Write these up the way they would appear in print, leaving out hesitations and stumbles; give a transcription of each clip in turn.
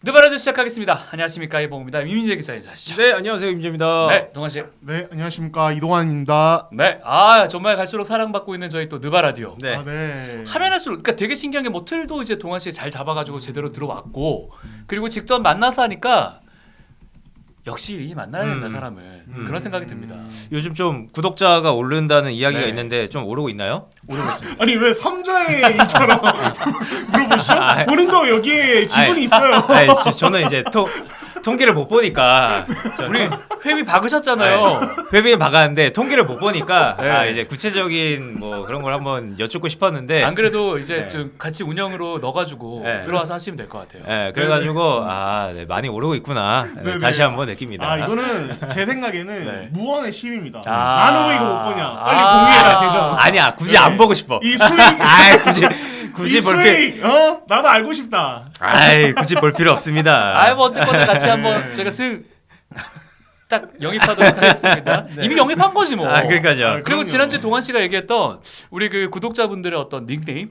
느바라드 시작하겠습니다. 안녕하십니까, 이봉입니다. 이민재 기자 인사하시죠. 네, 안녕하세요, 임재입니다. 네, 동환 씨. 네, 안녕하십니까, 이동환입니다. 네, 정말 갈수록 사랑받고 있는 저희 또 느바라디오. 네. 네. 하면 할수록, 그러니까 되게 신기한 게 뭐 틀도 이제 동환 씨 잘 잡아가지고 제대로 들어왔고, 그리고 직접 만나서 하니까 역시 만나야 된다 사람을 그런 생각이 듭니다. 요즘 좀 구독자가 오른다는 이야기가 네. 있는데 좀 오르고 있나요? 오르고 있습니다. 아니 왜 삼자의 인처럼 물어보시죠? 본인도 여기에 지분이 있어요. 저는 이제 통계를 못 보니까 우리 회비 박으셨잖아요. 회비에 박았는데 통계를 못 보니까 네. 이제 구체적인 뭐 그런 걸 한번 여쭙고 싶었는데 안 그래도 이제 네. 좀 같이 운영으로 넣어가지고 네. 들어와서 하시면 될 것 같아요. 네, 그래가지고 네, 많이 오르고 있구나. 네, 다시 네. 한번 느낍니다. 이거는 제 생각에는 네. 무언의 시위입니다. 아. 나는 왜 이거 못 보냐? 빨리 공개해라 계정. 아니야, 굳이 네. 안 보고 싶어. 이 수익, 굳이 이 볼 수익, 나도 알고 싶다. 굳이 볼 필요 없습니다. 뭐 어쨌거나 같이 한번 제가 딱 영입하도록 하겠습니다. 이미 영입한 거지 뭐. 그러니까요. 그리고 그럼요. 지난주에 동환 씨가 얘기했던 우리 그 구독자분들의 어떤 닉네임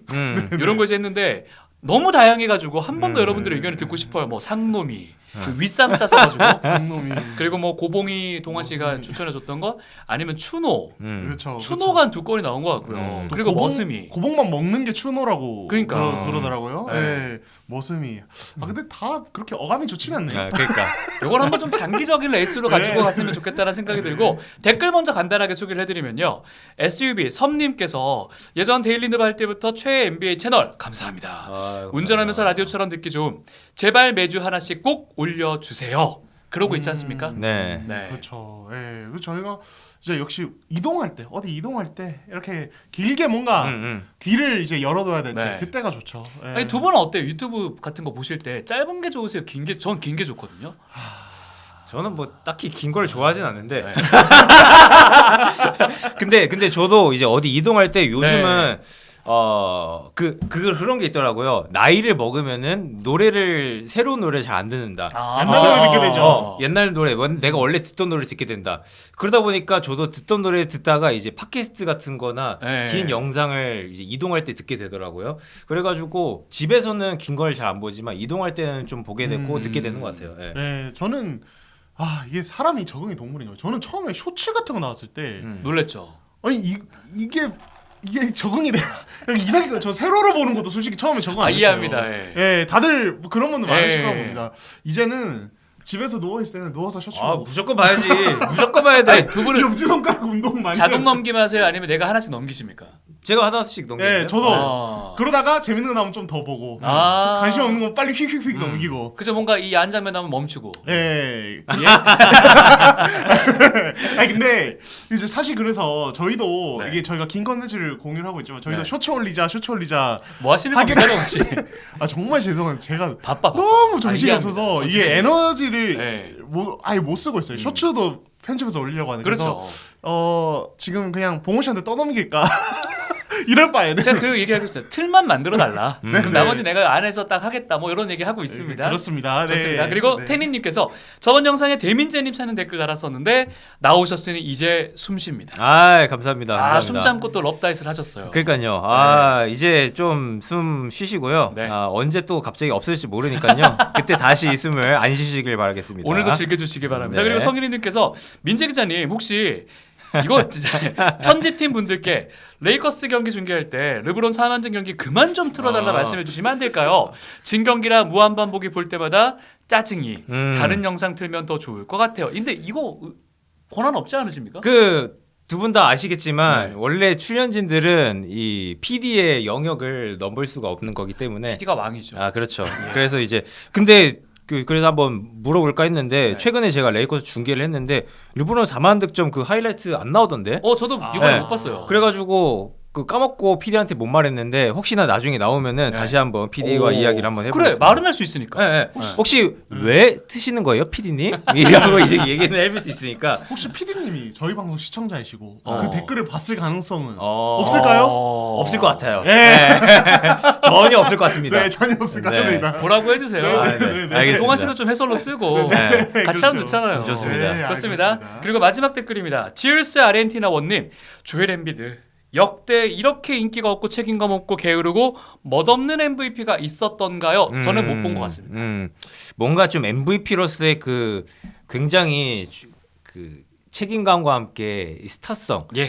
이런 거 이제 했는데 너무 다양해가지고 한 번 더 여러분들의 의견을 듣고 싶어요. 뭐 상놈이 그 윗삼자 써가지고 상놈이. 그리고 뭐 고봉이 동환 씨가 추천해줬던 거 아니면 추노 그렇죠. 추노가 한 두 건이 나온 것 같고요. 또 그리고 머슴이 고봉만 먹는 게 추노라고 그러니까. 그러더라고요. 네. 네. 머슴이. 근데 다 그렇게 어감이 좋진 않네요. 그러니까. 이걸 한번 좀 장기적인 레이스로 가지고 네. 갔으면 좋겠다는 생각이 들고 댓글 먼저 간단하게 소개를 해드리면요. SUB 섬님께서 예전 데일리느바 할 때부터 최애 NBA 채널 감사합니다. 운전하면서 라디오처럼 듣기 좋음. 제발 매주 하나씩 꼭 올려주세요. 그러고 있지 않습니까? 네. 네. 그렇죠. 예. 그리고 저희가 이제 역시 이동할 때 어디 이동할 때 이렇게 길게 뭔가 귀를 이제 열어둬야 될 때 네. 그때가 좋죠. 예. 아니, 두 분은 어때요? 유튜브 같은 거 보실 때 짧은 게 좋으세요? 전 긴 게 좋거든요. 저는 뭐 딱히 긴 걸 좋아하진 않는데 네. 근데 저도 이제 어디 이동할 때 요즘은 네. 그런 게 있더라고요. 나이를 먹으면은 새로운 노래 잘 안 듣는다. 옛날 노래 듣게 되죠. 옛날 노래 내가 원래 듣던 노래 듣게 된다. 그러다 보니까 저도 듣던 노래 듣다가 이제 팟캐스트 같은 거나 네. 긴 영상을 이제 이동할 때 듣게 되더라고요. 그래가지고 집에서는 긴 걸 잘 안 보지만 이동할 때는 좀 보게 됐고 듣게 되는 것 같아요. 예. 네, 저는 이게 사람이 적응이 동물인 거예요. 저는 처음에 쇼츠 같은 거 나왔을 때 놀랬죠. 아니 이게 적응이 돼요. 이상하게 저 세로로 보는 것도 솔직히 처음에 적응 안 했어요. 이해합니다. 예. 예, 다들 뭐 그런 분들 많으실 예. 거라 봅니다. 이제는 집에서 누워 있을 때는 누워서 셔츠 보고 무조건 봐야지. 무조건 봐야 돼. 아니, 두 분은 엄지 손가락 운동 많이 자동 해요. 넘기만 하세요? 아니면 내가 하나씩 넘기십니까? 제가 하나씩 넘겨요. 예, 저도 그러다가 재밌는 거 나오면 좀 더 보고 관심 없는 거 빨리 휙휙휙 넘기고. 그죠, 뭔가 이 안 장면 나오면 멈추고. 예. 아니 근데 이제 사실 그래서 저희도 네. 이게 저희가 긴 컨텐츠를 공유를 하고 있지만 저희도 네. 쇼츠 올리자. 뭐 하시는 겁니까, 동환 씨? 정말 죄송한 제가 바빠. 너무 정신이 이해합니다. 없어서 저 이게 진짜 에너지를 네. 아예 못 쓰고 있어요. 쇼츠도 편집해서 올리려고 하는데 그렇죠. 그래서 지금 그냥 봉호 씨한테 떠넘길까 이럴 바에는 제가 그 얘기하고 있어요. 틀만 만들어 달라. 그럼 네. 나머지 내가 안에서 딱 하겠다. 뭐 이런 얘기 하고 있습니다. 그렇습니다. 네. 좋습니다. 그리고 네. 태니님께서 저번 영상에 대민재님 사는 댓글 달았었는데 나오셨으니 이제 숨 쉽니다. 감사합니다. 감사합니다. 숨 참고 또 럽다이스를 하셨어요. 그러니까요. 이제 좀 숨 쉬시고요. 네. 언제 또 갑자기 없을지 모르니까요. 그때 다시 이 숨을 안 쉬시길 바라겠습니다. 오늘도 즐겨주시기 바랍니다. 네. 그리고 성인이님께서 민재 기자님 혹시 이거 진짜 편집팀 분들께 레이커스 경기 중계할 때 르브론 4만전 경기 그만 좀 틀어달라 말씀해 주시면 안 될까요? 진 경기라 무한반복이 볼 때마다 짜증이 다른 영상 틀면 더 좋을 것 같아요. 근데 이거 권한 없지 않으십니까? 두 분 다 아시겠지만 네. 원래 출연진들은 이 PD의 영역을 넘볼 수가 없는 거기 때문에 PD가 왕이죠. 그렇죠. 그래서 이제 근데 그래서 한번 물어볼까 했는데 네. 최근에 제가 레이커스 중계를 했는데 르브론 4만 득점 그 하이라이트 안 나오던데. 저도 이번에 네. 못 봤어요. 그래가지고 까먹고 PD한테 못 말했는데 혹시나 나중에 나오면은 네. 다시 한번 PD와 이야기를 한번 그래 해보겠습니다. 말은 할 수 있으니까. 네. 혹시 왜 트시는 거예요, PD님? 이라고 이제 얘기는 해볼 수 있으니까. 혹시 PD님이 저희 방송 시청자이시고 그 댓글을 봤을 가능성은 없을까요? 없을까요? 없을 것 같아요. 네. 전혀 없을 것 같습니다. 네, 전혀 없을 것 네. 같습니다. 보라고 해주세요. 네. 알겠습니다. 동환 씨도 좀 해설로 쓰고 네. 같이 하면 좋잖아요. 좋습니다. 네, 좋습니다. 알겠습니다. 그리고 마지막 댓글입니다. 지얼스 아르헨티나 원님 조엘 엠비드 역대 이렇게 인기가 없고 책임감 없고 게으르고 멋없는 MVP가 있었던가요? 저는 못 본 것 같습니다. 뭔가 좀 MVP로서의 그 굉장히 그 책임감과 함께 이 스타성 예.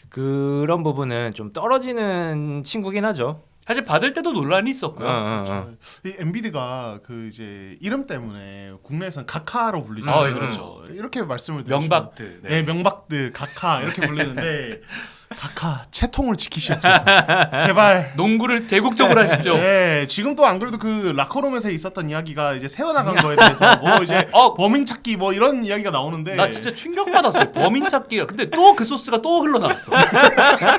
그런 부분은 좀 떨어지는 친구긴 하죠. 사실 받을 때도 논란이 있었고요. 그렇죠. 이 엔비디가 그 이제 이름 때문에 국내에서는 가카로 불리잖아요. 그렇죠. 이렇게 말씀을 드리면 명박들. 네, 명박들 가카 이렇게 불리는데 가카 채통을 지키시옵소서. 제발. 농구를 대국적으로 하십시오. 네, 지금 또 안 그래도 그 라커룸에서 있었던 이야기가 이제 새어나간 거에 대해서 뭐 이제 범인 찾기 뭐 이런 이야기가 나오는데 나 진짜 충격받았어요. 범인 찾기가. 근데 또 그 소스가 또 흘러나왔어.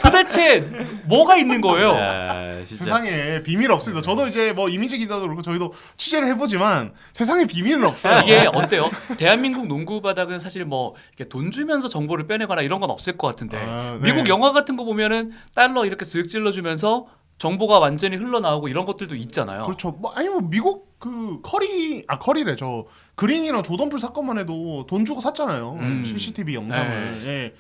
도대체 뭐가 있는 거예요? 야, 진짜. 세상에 비밀 없습니다. 저도 이제 뭐 이미지 기자도 그렇고 저희도 취재를 해보지만 세상에 비밀은 없어요. 이게 어때요? 대한민국 농구 바닥은 사실 뭐 이렇게 돈 주면서 정보를 빼내거나 이런 건 없을 것 같은데 네. 미국 영화 같은 거 보면은 달러 이렇게 쓱 찔러주면서 정보가 완전히 흘러나오고 이런 것들도 있잖아요. 그렇죠. 뭐 아니 뭐 미국 그 커리래 저 그린이랑 조던풀 사건만 해도 돈 주고 샀잖아요. CCTV 영상을. 네.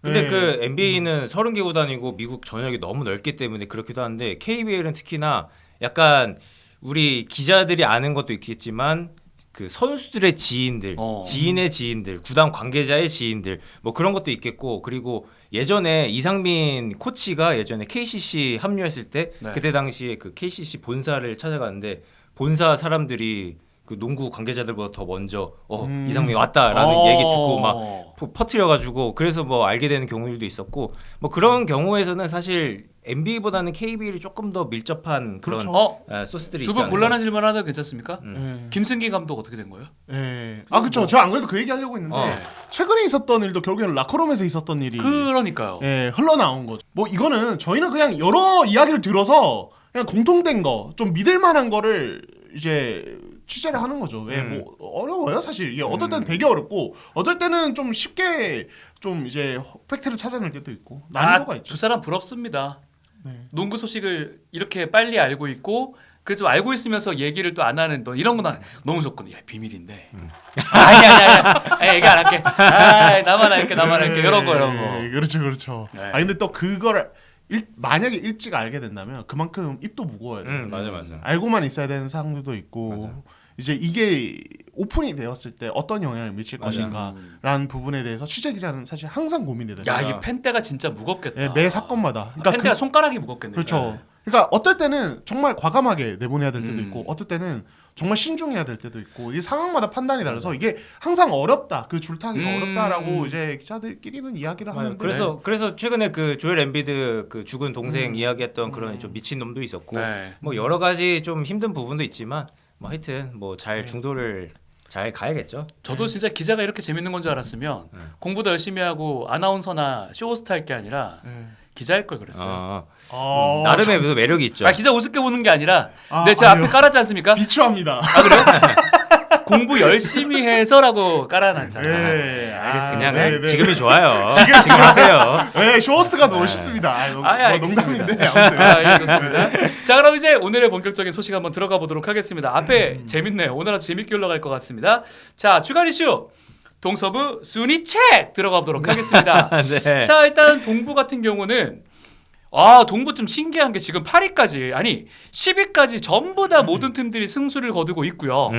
근데 네. 그 NBA는 30개 구단이고 미국 전역이 너무 넓기 때문에 그렇기도 한데 KBL은 특히나 약간 우리 기자들이 아는 것도 있겠지만 그 선수들의 지인들, 지인의 지인들, 구단 관계자의 지인들 뭐 그런 것도 있겠고 그리고 예전에 이상민 코치가 예전에 KCC 합류했을 때 네. 그때 당시에 그 KCC 본사를 찾아갔는데 본사 사람들이 그 농구 관계자들보다 더 먼저 이상민이 왔다라는 얘기 듣고 막 퍼뜨려가지고 그래서 뭐 알게 되는 경우들도 있었고 뭐 그런 경우에서는 사실 NBA보다는 KBL이 조금 더 밀접한 그런 그렇죠. 소스들이 두 있지 분 않나요? 곤란한 질문 하나 괜찮습니까? 네. 김승기 감독 어떻게 된 거예요? 네. 아 그렇죠. 저 안 그래도 그 얘기 하려고 했는데 최근에 있었던 일도 결국에는 라커룸에서 있었던 일이 그러니까요. 흘러나온 거죠. 뭐 이거는 저희는 그냥 여러 이야기를 들어서 그냥 공통된 거, 좀 믿을 만한 거를 이제 취재를 하는 거죠. 왜 뭐 어려워요 사실. 이게 어떨 때는 되게 어렵고 어떨 때는 좀 쉽게 좀 이제 팩트를 찾아낼 때도 있고 난이도가 있죠. 두 사람 부럽습니다. 네. 농구 소식을 이렇게 빨리 알고 있고 그 좀 알고 있으면서 얘기를 또 안 하는 너 이런 거 난 너무 좋거든. 야 비밀인데. 아니 얘기 안 할게. 나만 할게 이런 거. 그렇죠. 네. 아 근데 또 그거를 만약에 일찍 알게 된다면 그만큼 입도 무거워야 돼. 맞아. 알고만 있어야 되는 사항들도 있고 이제 이게 오픈이 되었을 때 어떤 영향을 미칠 것인가라는 부분에 대해서 취재 기자는 사실 항상 고민이 돼요. 야, 이 펜대가 진짜 무겁겠다. 매 사건마다. 그러니까 펜대가 손가락이 무겁겠네. 그렇죠. 그러니까 어떨 때는 정말 과감하게 내보내야 될 때도 있고 어떨 때는 정말 신중해야 될 때도 있고 이 상황마다 판단이 달라서 이게 항상 어렵다. 그 줄타기가 어렵다라고 이제 기자들끼리는 이야기를 하는데 그래서 최근에 그 조엘 엠비드 그 죽은 동생 이야기했던 그런 좀 미친 놈도 있었고 뭐 여러 가지 좀 힘든 부분도 있지만 뭐 하여튼 뭐 잘 중도를 잘 가야겠죠. 저도 진짜 기자가 이렇게 재밌는 건 줄 알았으면 공부도 열심히 하고 아나운서나 쇼호스트 할 게 아니라 기자일 걸 그랬어요. 나름의 매력이 있죠. 기자 우습게 보는 게 아니라 제 앞에 깔았지 않습니까? 비추합니다. 그래요? 공부 열심히 해서라고 깔아놨잖아요. 네, 알겠습니다. 그냥 지금이 좋아요. 지금 하세요. 네, 쇼호스트가 더 멋있습니다. 알겠습니다. 농담인데 아무튼. 좋습니다. 자, 그럼 이제 오늘의 본격적인 소식 한번 들어가 보도록 하겠습니다. 앞에 재밌네요. 오늘 아주 재밌게 올라갈 것 같습니다. 자, 주간 이슈 동서부 순위 책 들어가 보도록 하겠습니다. 네. 자, 일단 동부 같은 경우는 동부 좀 신기한 게 지금 8위까지 아니 10위까지 전부 다 모든 팀들이 승수를 거두고 있고요.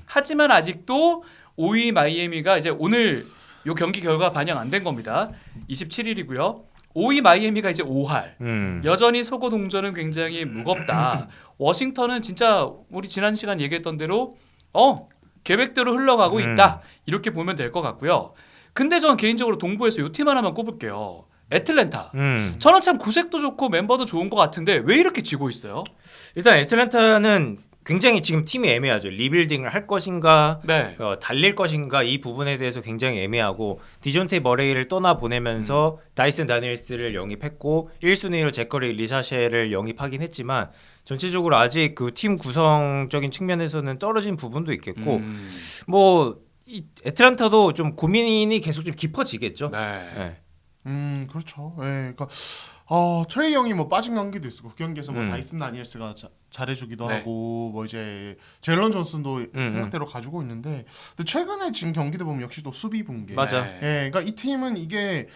하지만 아직도 5위 마이애미가 이제 오늘 요 경기 결과 반영 안 된 겁니다. 27일이고요. 5위 마이애미가 이제 5할. 여전히 서고 동전은 굉장히 무겁다. 워싱턴은 진짜 우리 지난 시간 얘기했던 대로 계획대로 흘러가고 있다. 이렇게 보면 될 것 같고요. 근데 전 개인적으로 동부에서 요 팀 하나만 꼽을게요. 애틀랜타. 저는 참 구색도 좋고 멤버도 좋은 것 같은데 왜 이렇게 지고 있어요? 일단 애틀랜타는 굉장히 지금 팀이 애매하죠. 리빌딩을 할 것인가, 네. 달릴 것인가 이 부분에 대해서 굉장히 애매하고 디존테 머레이를 떠나 보내면서 다이슨 다니엘스를 영입했고 1순위로 제커리 리사셰를 영입하긴 했지만 전체적으로 아직 그 팀 구성적인 측면에서는 떨어진 부분도 있겠고 뭐 이 애틀랜타도 좀 고민이 계속 좀 깊어지겠죠. 네. 그렇죠. 네, 그러니까 트레이 형이 뭐 빠진 경기도 있고 그 경기에서 뭐 다이슨 다니엘스가 잘해주기도 하고 뭐 이제 제일런 존슨도 생각대로 가지고 있는데 근데 최근에 지금 경기들 보면 역시 또 수비 붕괴. 맞아. 그러니까 이 팀은 이게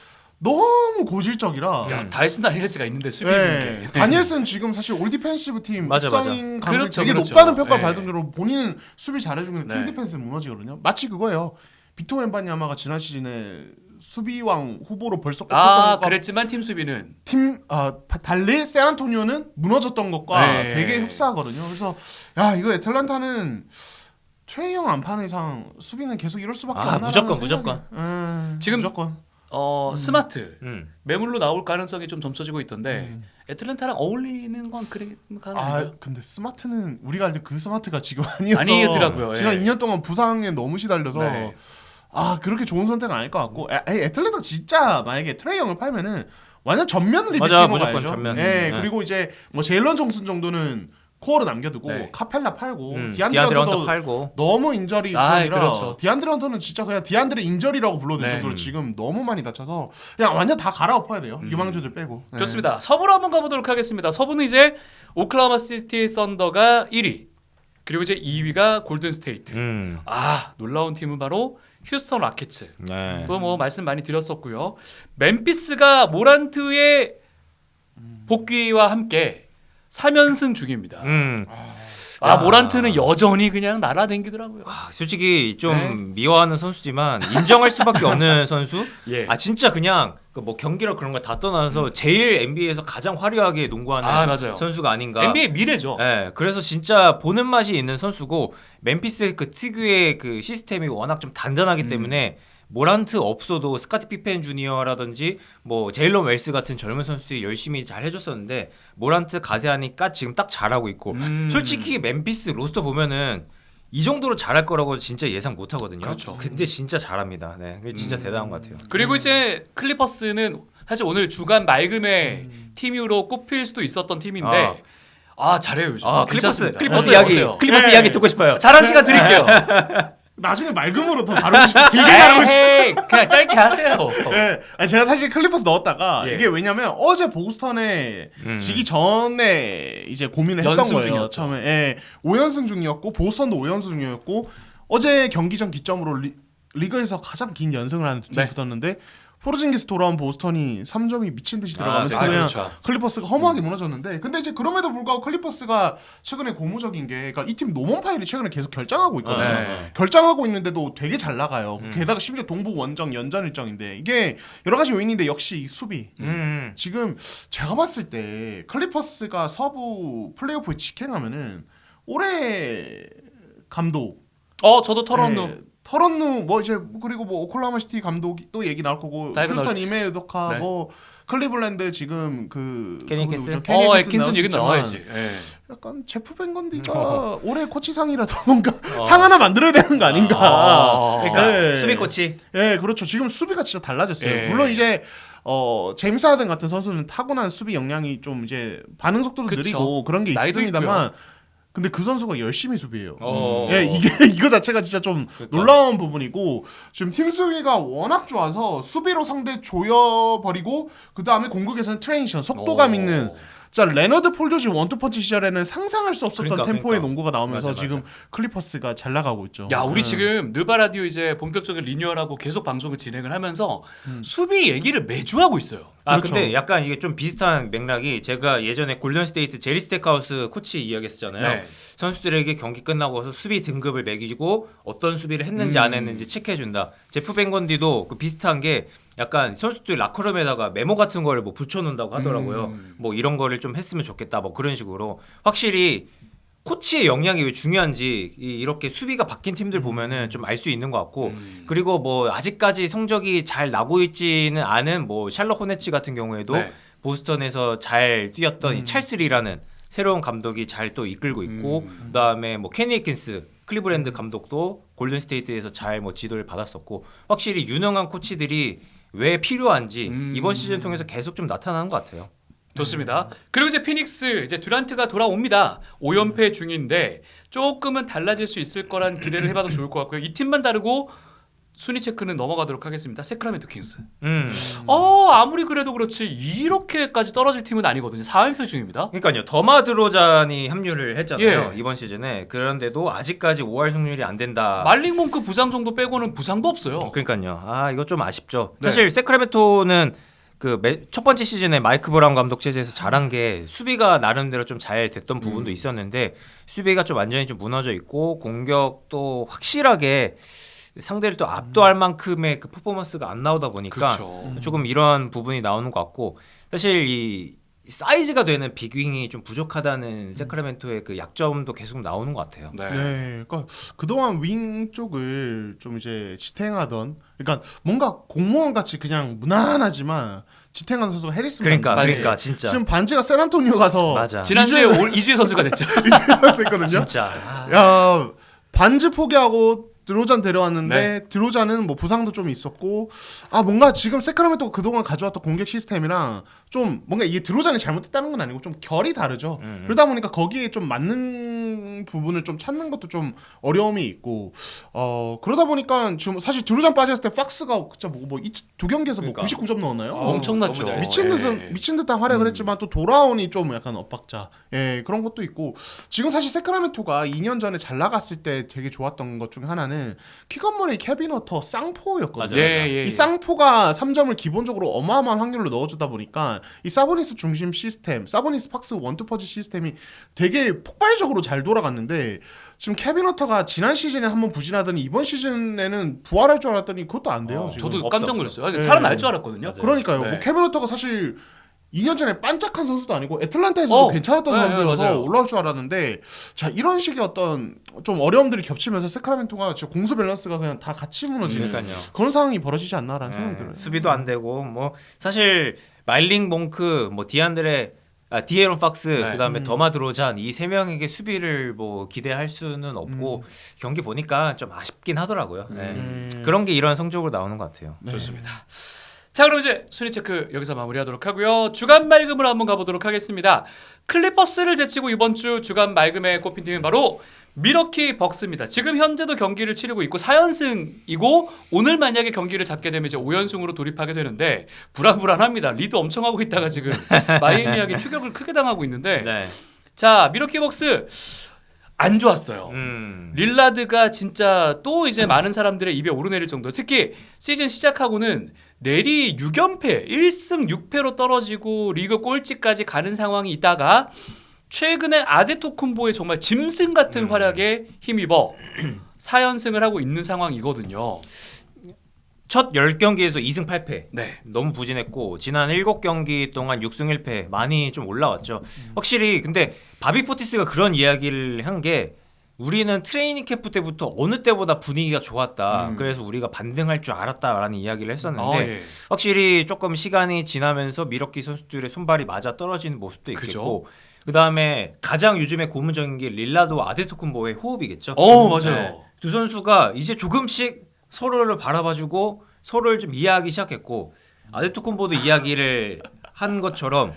너무 고질적이라. 야, 다이슨 다니엘스가 있는데 수비 네. 게 다니엘스는 지금 사실 올 디펜시브 팀 맞아, 입성인 가능성이 그렇죠, 되게 그렇죠. 높다는 평가를 네. 받은 정도로 본인은 수비 잘해주고 있는데 팀 네. 디펜스 무너지거든요. 마치 그거예요. 비토 엠바냐마가 지난 시즌에 수비왕 후보로 벌써 꼽혔던 것과 그랬지만 팀 수비는 달리 샌안토니오는 무너졌던 것과 네. 되게 흡사하거든요. 그래서 야 이거 애틀란타는 트레이 형 안 파는 이상 수비는 계속 이럴 수밖에 없나. 무조건. 지금 무조건. 스마트 음. 매물로 나올 가능성이 좀 점쳐지고 있던데 애틀랜타랑 어울리는 건 그래 가능해요. 근데 스마트는 우리가 알던 그 스마트가 지금 아니어서 아니더라고요. 지난 예. 2년 동안 부상에 너무 시달려서 네. 그렇게 좋은 선택은 아닐 것 같고 애틀랜타 진짜 만약에 트레이 형을 팔면은 완전 전면 리뷰 맞아, 뛰는 무조건 가야죠. 전면. 예, 네. 그리고 이제 뭐 제일런 정슨 정도는 코어로 남겨두고 네. 카펠라 팔고 디안드레 헌터 디안드레도 팔고. 너무 인저리 아, 존이라 그렇죠. 디안드레 헌터는 진짜 그냥 디안드레 인저리라고 불러도 될 네. 정도로 지금 너무 많이 다쳐서 그냥 완전 다 갈아엎어야 돼요. 유망주들 빼고. 네. 좋습니다. 서부로 한번 가보도록 하겠습니다. 서부는 이제 오클라호마 시티 썬더가 1위 그리고 이제 2위가 골든 스테이트. 놀라운 팀은 바로 휴스턴 라켓츠. 네. 또 뭐 말씀 많이 드렸었고요. 멤피스가 모란트의 복귀와 함께 3연승 중입니다. 모란트는 여전히 그냥 날아다니더라고요. 솔직히 좀 네. 미워하는 선수지만 인정할 수밖에 없는 선수. 예. 진짜 그냥 그 뭐 경기라 그런 거 다 떠나서 제일 NBA에서 가장 화려하게 농구하는 맞아요. 선수가 아닌가. NBA 미래죠. 네, 그래서 진짜 보는 맛이 있는 선수고 멤피스의 그 특유의 그 시스템이 워낙 좀 단단하기 때문에 모란트 없어도 스카티 피펜 주니어라든지 뭐 제일런 웰스 같은 젊은 선수들이 열심히 잘 해줬었는데 모란트 가세하니까 지금 딱 잘하고 있고 솔직히 멤피스 로스터 보면은 이 정도로 잘할 거라고 진짜 예상 못 하거든요. 그렇죠. 근데 진짜 잘합니다. 네, 그게 진짜 대단한 것 같아요. 그리고 이제 클리퍼스는 사실 오늘 주간 맑음의 팀으로 꼽힐 수도 있었던 팀인데 잘해요 요즘. 클리퍼스 괜찮습니다. 클리퍼스 어때요? 이야기 클리퍼스 네. 이야기 듣고 싶어요. 잘한 시간 드릴게요. 나중에 맑음으로 더 다루고 싶어. 길게 다루고 싶어. 에이, 그냥 짧게 하세요. 네, 제가 사실 클리퍼스 넣었다가 예. 이게 왜냐면 어제 보스턴에 지기 전에 이제 고민을 했던 연승 거예요. 중이었죠. 처음에 5연승 중이었고 보스턴도 5연승 중이었고 어제 경기 전 기점으로 리그에서 가장 긴 연승을 하는 두 팀이 네. 붙었는데 포르징기스 돌아온 보스턴이 3점이 미친 듯이 들어가면서 네. 그냥 그렇죠. 클리퍼스가 허무하게 무너졌는데 근데 이제 그럼에도 불구하고 클리퍼스가 최근에 고무적인 게 그러니까 이 팀 노먼 파일이 최근에 계속 결장하고 있거든요. 네. 결장하고 있는데도 되게 잘 나가요. 게다가 심지어 동부 원정 연전 일정인데 이게 여러 가지 요인인데 역시 이 수비. 지금 제가 봤을 때 클리퍼스가 서부 플레이오프에 직행하면은 올해 감독 저도 터런누. 터런누 뭐 이제 그리고 뭐 오클라호마 시티 감독이 또 얘기 나올 거고 다이건 휴스턴 널츠. 이메 우도카 네. 뭐 클리블랜드 지금 케니 그분 킨슨? 누구죠? 케니 킨슨 에킨슨 얘기 나왔었지만 나와야지. 예. 약간 제프 벤건디가 올해 코치상이라도 뭔가 상 하나 만들어야 되는 거 아닌가. 그러니까 네. 수비 코치. 네, 그렇죠. 지금 수비가 진짜 달라졌어요. 예. 물론 이제 제임스 하든 같은 선수는 타고난 수비 역량이 좀 이제 반응 속도도 그쵸. 느리고 그런 게 나이도 있습니다만 근데 그 선수가 열심히 수비해요. 어. 예, 이거 자체가 진짜 좀 그러니까. 놀라운 부분이고 지금 팀 수비가 워낙 좋아서 수비로 상대 조여버리고 그 다음에 공격에서는 트레이션 속도감 있는 진짜 레너드 폴 조지 원투펀치 시절에는 상상할 수 없었던 그러니까, 템포의 그러니까. 농구가 나오면서 맞아, 지금 클리퍼스가 잘 나가고 있죠. 야, 우리 지금 느바 라디오 이제 본격적인 리뉴얼하고 계속 방송을 진행을 하면서 수비 얘기를 매주 하고 있어요. 그렇죠. 근데 약간 이게 좀 비슷한 맥락이 제가 예전에 골든 스테이트 제리 스택하우스 코치 이야기했었잖아요. 네. 선수들에게 경기 끝나고서 수비 등급을 매기고 어떤 수비를 했는지 안 했는지 체크해준다. 제프 벤건디도 그 비슷한 게 약간 선수들 라커룸에다가 메모 같은 거를 뭐 붙여놓는다고 하더라고요. 뭐 이런 거를 좀 했으면 좋겠다. 뭐 그런 식으로 확실히 코치의 역량이 왜 중요한지 이렇게 수비가 바뀐 팀들 보면은 좀 알 수 있는 것 같고 그리고 뭐 아직까지 성적이 잘 나고 있지는 않은 뭐 샬럿 호네츠 같은 경우에도 네. 보스턴에서 잘 뛰었던 이 찰스리라는 새로운 감독이 잘 또 이끌고 있고 그다음에 뭐 케니 에킨스 클리브랜드 감독도 골든 스테이트에서 잘 뭐 지도를 받았었고 확실히 유능한 코치들이 왜 필요한지 이번 시즌 통해서 계속 좀 나타나는 것 같아요. 좋습니다. 그리고 이제 피닉스 이제 듀란트가 돌아옵니다. 5연패 중인데 조금은 달라질 수 있을 거란 기대를 해봐도 좋을 것 같고요. 이 팀만 다르고 순위 체크는 넘어가도록 하겠습니다. 세크라멘토 킹스. 아무리 그래도 그렇지 이렇게까지 떨어질 팀은 아니거든요. 4연패 중입니다. 그러니까요. 더마 드로잔이 합류를 했잖아요. 예. 이번 시즌에. 그런데도 아직까지 5할 승률이 안 된다. 말링 몽크 부상 정도 빼고는 부상도 없어요. 그러니까요. 이거 좀 아쉽죠. 네. 사실 세크라멘토는 첫 번째 시즌에 마이크 브라운 감독 체제에서 잘한 게 수비가 나름대로 좀 잘 됐던 부분도 있었는데 수비가 좀 완전히 좀 무너져 있고 공격도 확실하게 상대를 또 압도할 만큼의 그 퍼포먼스가 안 나오다 보니까 그쵸. 조금 이런 부분이 나오는 것 같고 사실 이 사이즈가 되는 빅윙이 좀 부족하다는 세크라멘토의 그 약점도 계속 나오는 것 같아요. 네. 네, 그러니까 그동안 윙 쪽을 좀 이제 지탱하던, 그러니까 뭔가 공무원 같이 그냥 무난하지만 지탱하는 선수가 해리슨 그러니까 반지. 그러니까 진짜 지금 반지가 샌안토니오 가서 맞아. 지난주에 이주혜 선수가 됐죠. 됐거든요. 진짜 야, 반지 포기하고 드로잔 데려왔는데 네. 드로잔은 뭐 부상도 좀 있었고 뭔가 지금 세크라멘토가 그동안 가져왔던 공격 시스템이랑 좀 뭔가 이게 드로잔이 잘못됐다는 건 아니고 좀 결이 다르죠. 그러다 보니까 거기에 좀 맞는 부분을 좀 찾는 것도 좀 어려움이 있고 그러다 보니까 지금 사실 드로잔 빠졌을 때 팍스가 진짜 두 경기에서 그러니까. 99점 넣었나요? 엄청났죠. 너무 미친 듯한 활약을 했지만 또 돌아오니 좀 약간 엇박자 그런 것도 있고 지금 사실 세크라멘토가 2년 전에 잘 나갔을 때 되게 좋았던 것 중에 하나는 키건 머레이, 케빈 허터, 쌍포였거든요. 예. 이 쌍포가 3점을 기본적으로 어마어마한 확률로 넣어주다 보니까 이 사보니스 중심 시스템, 사보니스 팍스 원투퍼지 시스템이 되게 폭발적으로 잘 돌아갔는데 지금 케빈 허터가 지난 시즌에 한번 부진하더니 이번 시즌에는 부활할 줄 알았더니 그것도 안 돼요. 지금. 저도 없어, 깜짝 없어. 놀랐어요. 네. 살아날 줄 알았거든요. 맞아요. 그러니까요. 네. 뭐 케빈 허터가 사실 2년 전에 반짝한 선수도 아니고 애틀란타에서도 괜찮았던 네, 선수여서 맞아요. 올라올 줄 알았는데 자 이런 식의 어떤 좀 어려움들이 겹치면서 세크라멘토가 진짜 공수 밸런스가 그냥 다 같이 무너지는 그러니까요. 그런 상황이 벌어지지 않나라는 생각이 들어요. 수비도 안 되고 뭐 사실 마일링 몽크 뭐 디에론 팍스 네. 그다음에 더마 드로잔 이 세 명에게 수비를 뭐 기대할 수는 없고 경기 보니까 좀 아쉽긴 하더라고요. 네. 그런 게 이런 성적으로 나오는 것 같아요. 좋습니다. 자, 그럼 이제 순위 체크 여기서 마무리하도록 하고요. 주간 맑음으로 한번 가보도록 하겠습니다. 클리퍼스를 제치고 이번 주 주간 맑음에 꼽힌 팀은 바로 미러키 벅스입니다. 지금 현재도 경기를 치르고 있고 4연승이고 오늘 만약에 경기를 잡게 되면 이제 5연승으로 돌입하게 되는데 불안합니다. 리드 엄청 하고 있다가 지금 마이애미하게 추격을 크게 당하고 있는데 네. 자, 미러키 벅스 안 좋았어요. 릴라드가 진짜 또 이제 많은 사람들의 입에 오르내릴 정도. 특히 시즌 시작하고는 내리 6연패, 1승 6패로 떨어지고 리그 꼴찌까지 가는 상황이 있다가 최근에 아데토쿤보의 정말 짐승 같은 활약에 힘입어 4연승을 하고 있는 상황이거든요. 첫 10경기에서 2승 8패. 네. 너무 부진했고 지난 7경기 동안 6승 1패 많이 좀 올라왔죠. 확실히 근데 바비 포티스가 그런 이야기를 한 게 우리는 트레이닝 캠프 때부터 어느 때보다 분위기가 좋았다. 그래서 우리가 반등할 줄 알았다라는 이야기를 했었는데 예. 확실히 조금 시간이 지나면서 미러키 선수들의 손발이 맞아 떨어지는 모습도 있겠고 그죠. 그다음에 가장 요즘에 고무적인 게 릴라드와 아데토쿤보의 호흡이겠죠. 맞아요. 두 선수가 이제 조금씩 서로를 바라봐주고 서로를 좀 이해하기 시작했고 아데토쿤보도 이야기를 한 것처럼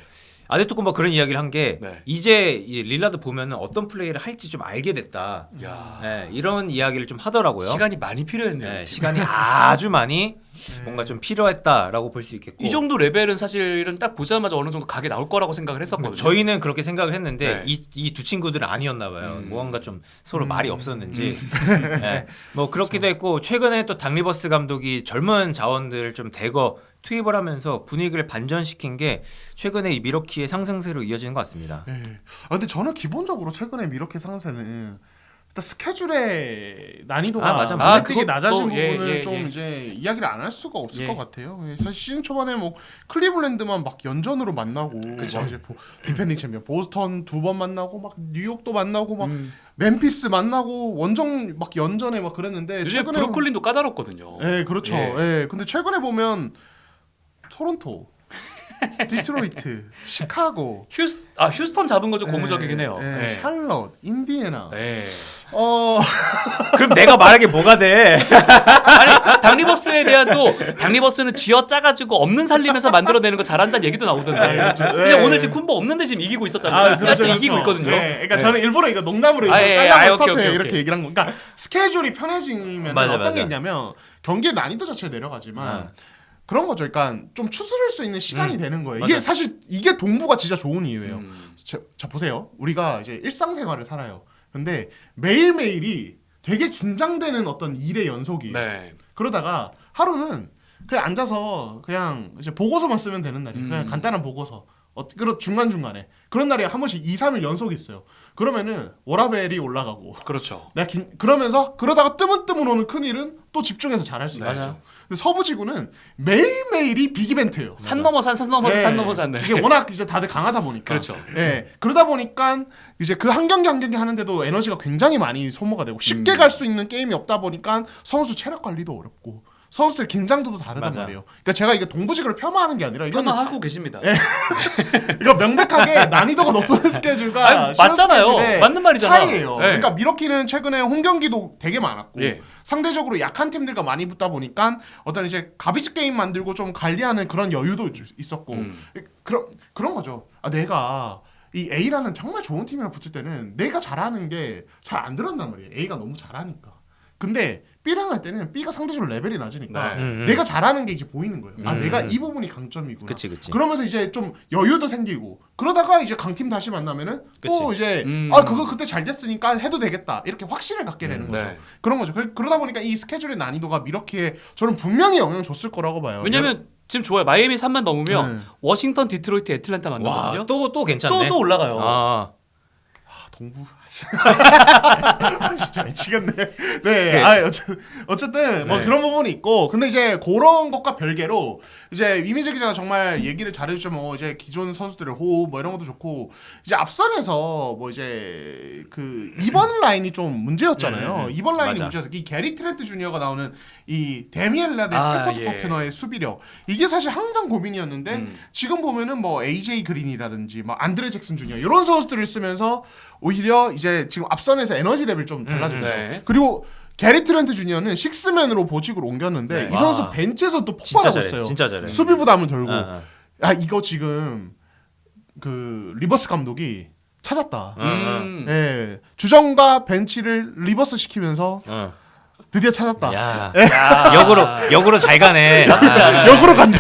아데토쿤보가 그런 이야기를 한 게 네. 이제 릴라드 보면은 어떤 플레이를 할지 좀 알게 됐다. 야. 네, 이런 이야기를 좀 하더라고요. 시간이 많이 필요했네요. 네, 시간이 아주 많이 뭔가 좀 필요했다라고 볼 수 있겠고 이 정도 레벨은 사실은 딱 보자마자 어느 정도 각이 나올 거라고 생각을 했었거든요. 저희는 그렇게 생각을 했는데 네. 이 두 친구들은 아니었나 봐요. 뭔가 좀 서로 말이 없었는지. 네. 뭐 그렇기도 했고 최근에 또 닥 리버스 감독이 젊은 자원들을 좀 대거 투입을 하면서 분위기를 반전시킨 게 최근에 이 미러키의 상승세로 이어지는 것 같습니다. 근데 저는 기본적으로 최근에 미러키 상세는 일단 스케줄의 난이도가 맞아. 되게 그것도, 낮아진 부분을 예. 좀 이제 이야기를 안 할 수가 없을 예. 것 같아요. 사실 시즌 초반에 뭐 클리블랜드만 막 연전으로 만나고 막 이제 디펜딩 챔피언 보스턴 2번 만나고 막 뉴욕도 만나고 막 멤피스 만나고 원정 막 연전에 막 그랬는데 요즘 브루클린도 까다롭거든요. 네, 그렇죠. 예. 예. 근데 최근에 보면 토론토, 디트로이트, 시카고, 휴스턴 잡은 거 좀 고무적이긴 해요. 예, 예. 샬럿, 인디애나. 예. 그럼 내가 말하게 뭐가 돼? 아니 닥리버스에 대한 또 닥리버스는 쥐어 짜가지고 없는 살림에서 만들어내는 거 잘한다는 얘기도 나오던데. 그렇죠. 근데 예. 오늘 지금 쿤보 없는데 지금 이기고 있었다는 거예요. 이기고 있거든요. 예, 그러니까 예. 저는 일부러 이거 농담으로 오케이, 스타트에 오케이. 이렇게 얘기를 한 거. 그러니까 스케줄이 편해지면 맞아, 어떤 게 맞아. 있냐면 경기의 난이도 자체가 내려가지만 그런 거죠. 그러니까 좀 추스를 수 있는 시간이 되는 거예요. 이게 맞아요. 사실 이게 동부가 진짜 좋은 이유예요. 음. 자 보세요. 우리가 이제 일상생활을 살아요. 근데 매일매일이 되게 긴장되는 어떤 일의 연속이에요. 네. 그러다가 하루는 그냥 앉아서 그냥 이제 보고서만 쓰면 되는 날이에요. 그냥 간단한 보고서. 그런 중간 중간에 그런 날이 한 번씩 2, 3일 연속 있어요. 그러면은 워라벨이 올라가고. 그렇죠. 그러면서 그러다가 뜨문뜨문 오는 큰일은 또 집중해서 잘할 수 맞아. 있죠. 근데 서부지구는 매일매일이 빅 이벤트예요. 산 넘어 산 넘어서 네. 산 넘어 산. 네. 이게 워낙 이제 다들 강하다 보니까. 그렇죠. 예. 그러다 보니까 이제 그 한 경기 하는데도 에너지가 굉장히 많이 소모가 되고 쉽게 갈 수 있는 게임이 없다 보니까 선수 체력 관리도 어렵고 선수들 긴장도도 다르단 맞아. 말이에요. 그러니까 제가 이게 동부지구를 폄하하는 게 아니라 이거는 폄하하고 계십니다. 이거 명백하게 난이도가 높은 스케줄과 아니, 쉬운 맞잖아요. 스케줄의 맞는 말이잖아. 차이예요. 네. 그러니까 미러키는 최근에 홈 경기도 되게 많았고 예. 상대적으로 약한 팀들과 많이 붙다 보니까 어떤 이제 가비지 게임 만들고 좀 관리하는 그런 여유도 있었고 그런 거죠. 아 내가 이 A라는 정말 좋은 팀이랑 붙을 때는 내가 잘하는 게 잘 안 들어간단 말이에요. A가 너무 잘하니까. 근데 B랑 할 때는 B가 상대적으로 레벨이 낮으니까 네. 내가 잘하는 게 이제 보이는 거예요. 아 음. 내가 이 부분이 강점이구나. 그치. 그러면서 이제 좀 여유도 생기고 그러다가 이제 강팀 다시 만나면은 또 그치. 이제 음. 아 그거 그때 잘 됐으니까 해도 되겠다 이렇게 확신을 갖게 되는 거죠. 네. 그런 거죠. 그러다 보니까 이 스케줄의 난이도가 이렇게 저는 분명히 영향을 줬을 거라고 봐요. 왜냐면 지금 좋아요. 마이애미 3만 넘으면 네. 워싱턴, 디트로이트, 애틀랜타 만나거든요. 와또 괜찮네. 또 올라가요. 아. 동부 진짜 미치겠네. 네, 그래. 어쨌든 뭐 네. 그런 부분이 있고, 근데 이제 그런 것과 별개로 이제 이미지 기자가 정말 얘기를 잘해주죠. 뭐 이제 기존 선수들의 호흡 뭐 이런 것도 좋고, 이제 앞선에서 뭐 이제 그 2번 라인이 좀 문제였잖아요. 2번 라인이 맞아. 문제여서 이 게리 트렌트 주니어가 나오는 이 데미엘 라데 아, 헬퍼트 예. 파트너의 수비력, 이게 사실 항상 고민이었는데 지금 보면은 뭐 AJ 그린이라든지 뭐 안드레 잭슨 주니어 이런 선수들을 쓰면서 오히려 이제 지금 앞선에서 에너지 레벨 좀 달라졌죠. 네. 그리고 게리 트렌트 주니어는 식스맨으로 보직으로 옮겼는데 네. 이 선수 와. 벤치에서 또 진짜 폭발하고 잘해. 있어요. 진짜 잘해. 수비 부담을 덜고. 어. 아 이거 지금 그 리버스 감독이 찾았다. 예, 주전과 벤치를 리버스 시키면서 드디어 찾았다. 야. 야. 역으로 잘 가네. 역으로 간다.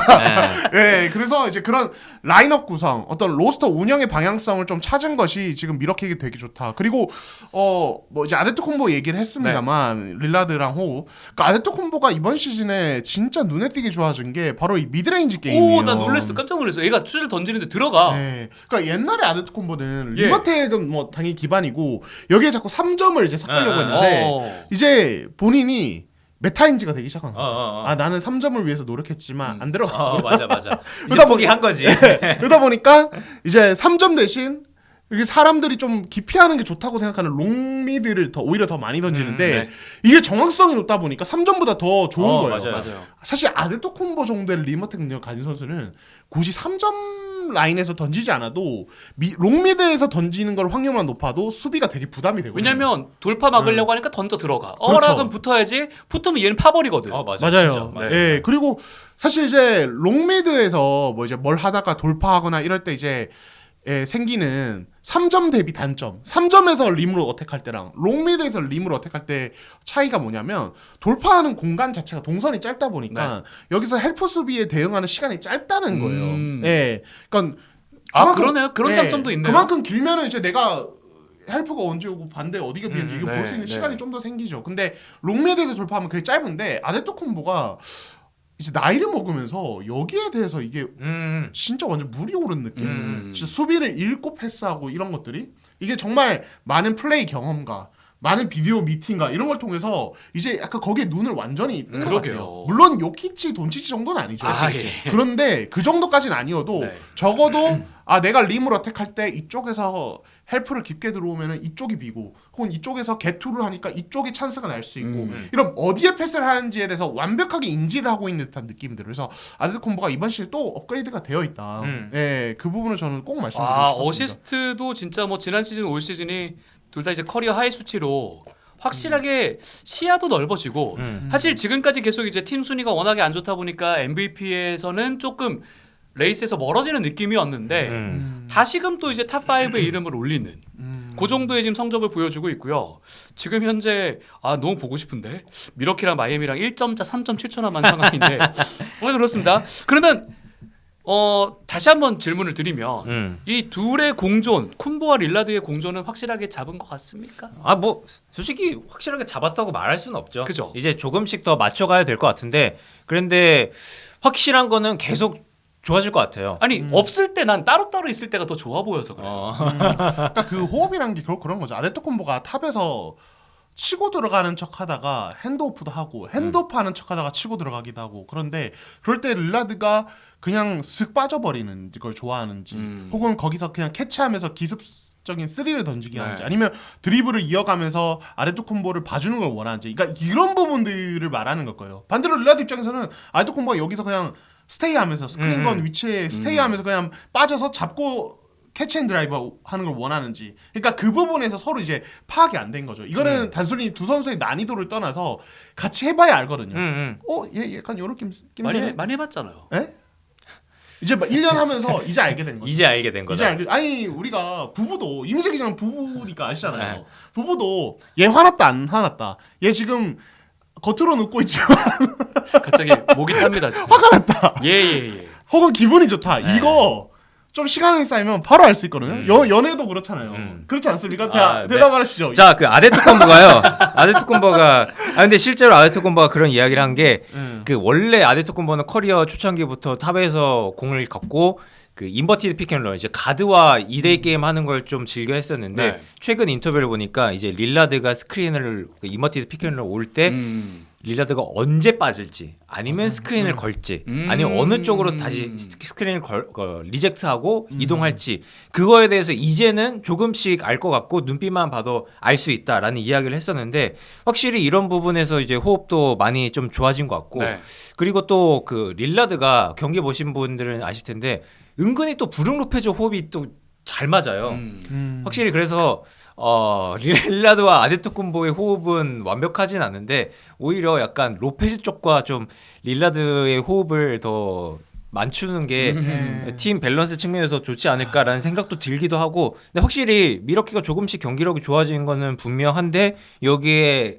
예, 그래서 이제 그런 라인업 구성, 어떤 로스터 운영의 방향성을 좀 찾은 것이 지금 미러킥이 되게 좋다. 그리고 뭐 이제 아데토콤보 얘기를 했습니다만 릴라드랑 호흡. 그 아데토콤보가 이번 시즌에 진짜 눈에 띄게 좋아진 게 바로 이 미드레인지 게임이에요. 오, 나 놀랬어. 깜짝 놀랐어. 얘가 슛을 던지는데 들어가. 네. 그러니까 옛날에 아데토콤보는 예. 리버텍은 뭐 당연히 기반이고 여기에 자꾸 3점을 이제 섞으려고 했는데 이제 본인이 메타인지가 되기 시작한 거야. 아 나는 3점을 위해서 노력했지만 안 들어가. 맞아. 이제 그러다 포기한 거지. 그러다 보니까 이제 3점 대신 이게 사람들이 좀 기피하는 게 좋다고 생각하는 롱미드를 오히려 더 많이 던지는데 네. 이게 정확성이 높다 보니까 3점보다 더 좋은 거예요. 맞아요. 사실 아데토콤보 정도의 리머텍 능력 가진 선수는 굳이 3점 라인에서 던지지 않아도 롱미드에서 던지는 걸 확률만 높아도 수비가 되게 부담이 되거든요. 왜냐면 돌파 막으려고 하니까 던져 들어가. 그렇죠. 어락은 붙어야지. 붙으면 얘는 파버리거든. 맞아요. 진짜. 예. 그리고 사실 이제 롱미드에서 뭐 이제 뭘 하다가 돌파하거나 이럴 때 이제 생기는 3점 대비 단점. 3점에서 림으로 어택할 때랑 롱미드에서 림으로 어택할 때 차이가 뭐냐면 돌파하는 공간 자체가 동선이 짧다 보니까 여기서 헬프 수비에 대응하는 시간이 짧다는 거예요. 예. 그러니까 그러네요. 그런 장점도 있네요. 그만큼 길면은 이제 내가 헬프가 언제 오고 반대 어디가 비는지 이거 볼 수 있는 시간이 좀 더 생기죠. 근데 롱미드에서 돌파하면 그게 짧은데 아데토콤보가 이제 나이를 먹으면서 여기에 대해서 이게 진짜 완전 물이 오른 느낌. 진짜 수비를 읽고 패스하고 이런 것들이 이게 정말 많은 플레이 경험과 많은 비디오 미팅과 이런 걸 통해서 이제 약간 거기에 눈을 완전히 뜬 것 그러게요. 같아요. 물론 요키치, 돈치치 정도는 아니죠. 예. 그런데 그 정도까지는 아니어도 네. 적어도 내가 림을 어택할 때 이쪽에서 헬프를 깊게 들어오면 이쪽이 비고 혹은 이쪽에서 게투를 하니까 이쪽이 찬스가 날 수 있고 이런 어디에 패스를 하는지에 대해서 완벽하게 인지를 하고 있는 듯한 느낌들. 그래서 아데토콤보가 이번 시즌 또 업그레이드가 되어 있다. 예, 그 부분을 저는 꼭 말씀드리고 싶습니다. 어시스트도 진짜 뭐 지난 시즌 올 시즌이 둘 다 이제 커리어 하이 수치로 확실하게 시야도 넓어지고 사실 지금까지 계속 이제 팀 순위가 워낙에 안 좋다 보니까 MVP에서는 조금 레이스에서 멀어지는 느낌이었는데 다시금 또 이제 탑 5의 이름을 올리는 그 정도의 지금 성적을 보여주고 있고요. 지금 현재 너무 보고 싶은데 미러키랑 마이애미랑 1점차 3.7초 남은 상황인데 그렇습니다. 그러면 다시 한번 질문을 드리면 이 둘의 공존, 쿤보와 릴라드의 공존은 확실하게 잡은 것 같습니까? 아 뭐 솔직히 확실하게 잡았다고 말할 수는 없죠. 그죠. 이제 조금씩 더 맞춰가야 될 것 같은데 그런데 확실한 거는 계속 좋아질 것 같아요. 아니 없을 때 난 따로따로 있을 때가 더 좋아 보여서 그래. 그러니까 그 호흡이란 게 결국 그런 거죠. 아데토쿤보가 탑에서 치고 들어가는 척하다가 핸드오프도 하고 핸드오프하는 척하다가 치고 들어가기도 하고 그런데 그럴 때 릴라드가 그냥 슥 빠져버리는 걸 좋아하는지 혹은 거기서 그냥 캐치하면서 기습적인 스리를 던지기 하는지 아니면 드리블을 이어가면서 아데토쿤보를 봐주는 걸 원하는지 그러니까 이런 부분들을 말하는 걸 거예요. 반대로 릴라드 입장에서는 아데토쿤보가 여기서 그냥 스테이하면서 스크린 건 위치에 스테이하면서 그냥 빠져서 잡고 캐치 앤 드라이브 하는 걸 원하는지 그러니까 그 부분에서 서로 이제 파악이 안 된 거죠. 이거는 단순히 두 선수의 난이도를 떠나서 같이 해봐야 알거든요. 얘 약간 요런 낌새 많이 해봤잖아요. 에? 이제 막 1년 하면서 이제 알게 된 거죠. 이제 알게 된 거다. 아니 우리가 부부도 이민재 기자는 부부니까 아시잖아요. 네. 부부도 얘 화났다 안 화났다. 얘 지금 겉으로는 웃고 있지만 갑자기 목이 탑니다 지금. 화가 났다. 예. 혹은 기분이 좋다. 이거 좀 시간이 쌓이면 바로 알 수 있거든요. 연애도 그렇잖아요. 그렇지 않습니까? 대답하시죠. 자, 그 아데토쿤보가요. 아데토쿤보가 근데 실제로 아데토쿤보가 그런 이야기를 한 게 그 원래 아데토쿤보는 커리어 초창기부터 탑에서 공을 갖고 그 인버티드 피켄롤 이제 가드와 2대2 게임 하는 걸 좀 즐겨 했었는데 최근 인터뷰를 보니까 이제 릴라드가 스크린을 인버티드 피켄롤 올 때 릴라드가 언제 빠질지 아니면 스크린을 걸지 아니면 어느 쪽으로 다시 스크린을 리젝트하고 이동할지 그거에 대해서 이제는 조금씩 알 것 같고 눈빛만 봐도 알 수 있다라는 이야기를 했었는데 확실히 이런 부분에서 이제 호흡도 많이 좀 좋아진 것 같고 그리고 또 그 릴라드가 경기 보신 분들은 아실 텐데 은근히 또 브룩 로페즈 호흡이 또 잘 맞아요. 확실히 그래서 릴라드와 아데토쿤보의 호흡은 완벽하진 않은데 오히려 약간 로페즈 쪽과 좀 릴라드의 호흡을 더 맞추는 게 팀 밸런스 측면에서 좋지 않을까라는 생각도 들기도 하고 근데 확실히 미러키가 조금씩 경기력이 좋아지는 거는 분명한데 여기에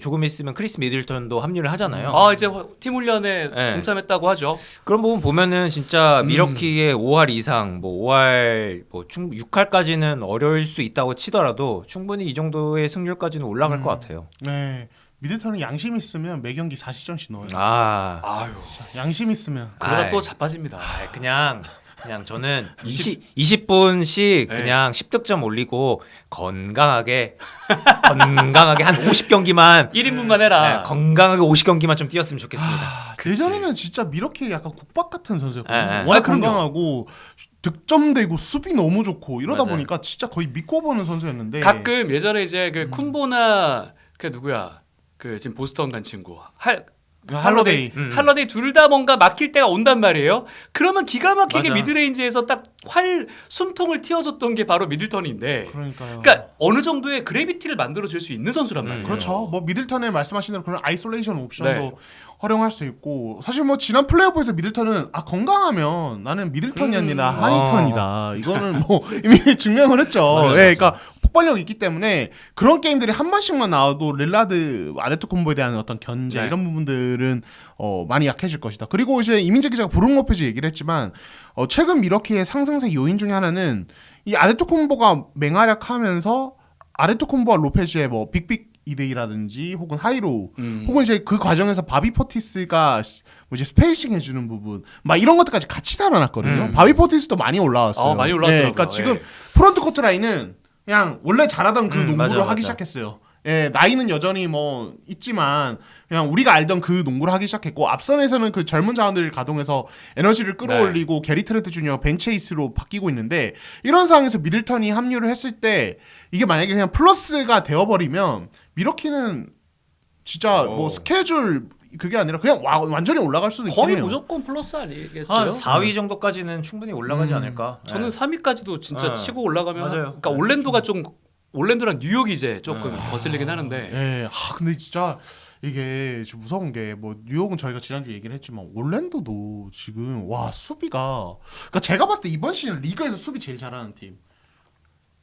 조금 있으면 크리스 미들턴도 합류를 하잖아요. 이제 팀 훈련에 동참했다고 하죠. 그런 부분 보면은 진짜 미러키의 5할 이상, 뭐 5할, 뭐 6할까지는 어려울 수 있다고 치더라도 충분히 이 정도의 승률까지는 올라갈 것 같아요. 네. 미들턴은 양심 있으면 매 경기 40점씩 넣어요. 아유. 양심 있으면. 그러다 또 자빠집니다. 그냥 저는 20분씩 그냥 10득점 올리고 건강하게 한 50경기만 1인분만 해라. 건강하게 50경기만 좀 뛰었으면 좋겠습니다. 예전에는 진짜 미러키 약간 국밥 같은 선수였거든요. 네. 워낙 건강하고 득점되고 수비 너무 좋고 이러다 맞아요. 보니까 진짜 거의 믿고 보는 선수였는데 가끔 예전에 이제 그 쿤보나 그 누구야 그 지금 보스턴 간 친구 할러데이. 할러데이 둘 다 뭔가 막힐 때가 온단 말이에요. 그러면 기가 막히게 맞아. 미드레인지에서 딱 숨통을 틔워줬던 게 바로 미들턴인데. 그러니까요. 그러니까 어느 정도의 그래비티를 만들어줄 수 있는 선수란 말이에요. 그렇죠. 뭐 미들턴에 말씀하신 대로 그런 아이솔레이션 옵션도 활용할 수 있고 사실 뭐 지난 플레이오프에서 미들턴은 건강하면 나는 미들턴이 아니라 하니턴이다. 이거는 뭐 이미 증명을 했죠. 맞아. 그러니까 폭발력이 있기 때문에 그런 게임들이 한 번씩만 나와도 릴라드 아데토쿤보에 대한 어떤 견제 이런 부분들은 많이 약해질 것이다. 그리고 이제 이민재 기자가 브룩 로페즈 얘기를 했지만 최근 미러키의 상승세 요인 중에 하나는 이 아데토쿤보가 맹활약하면서 아데토쿤보와 로페즈의 뭐 빅빅 2대2라든지 혹은 하이로 혹은 이제 그 과정에서 바비 포티스가 뭐 이제 스페이싱 해주는 부분 막 이런 것들까지 같이 살아났거든요. 바비 포티스도 많이 올라왔어요. 많이 올라왔더라고요. 그러니까 지금 프론트 코트 라인은 그냥 원래 잘하던 그 농구를 맞아. 하기 시작했어요. 나이는 여전히 뭐 있지만 그냥 우리가 알던 그 농구를 하기 시작했고 앞선에서는 그 젊은 자원들을 가동해서 에너지를 끌어올리고 게리 트렌트 주니어 벤체이스로 바뀌고 있는데 이런 상황에서 미들턴이 합류를 했을 때 이게 만약에 그냥 플러스가 되어버리면 미러키는 진짜 뭐 스케줄 그게 아니라 그냥 완전히 올라갈 수도 있긴 거의 해요. 무조건 플러스 아니겠어요? 한 4위 정도까지는 충분히 올라가지 않을까. 저는 3위까지도 진짜 치고 올라가면 맞아요. 그러니까 올랜도랑 뉴욕이 이제 조금 거슬리긴 하는데. 근데 진짜 이게 좀 무서운 게 뭐 뉴욕은 저희가 지난주에 얘기를 했지만 올랜도도 지금 수비가 그러니까 제가 봤을 때 이번 시즌 리그에서 수비 제일 잘하는 팀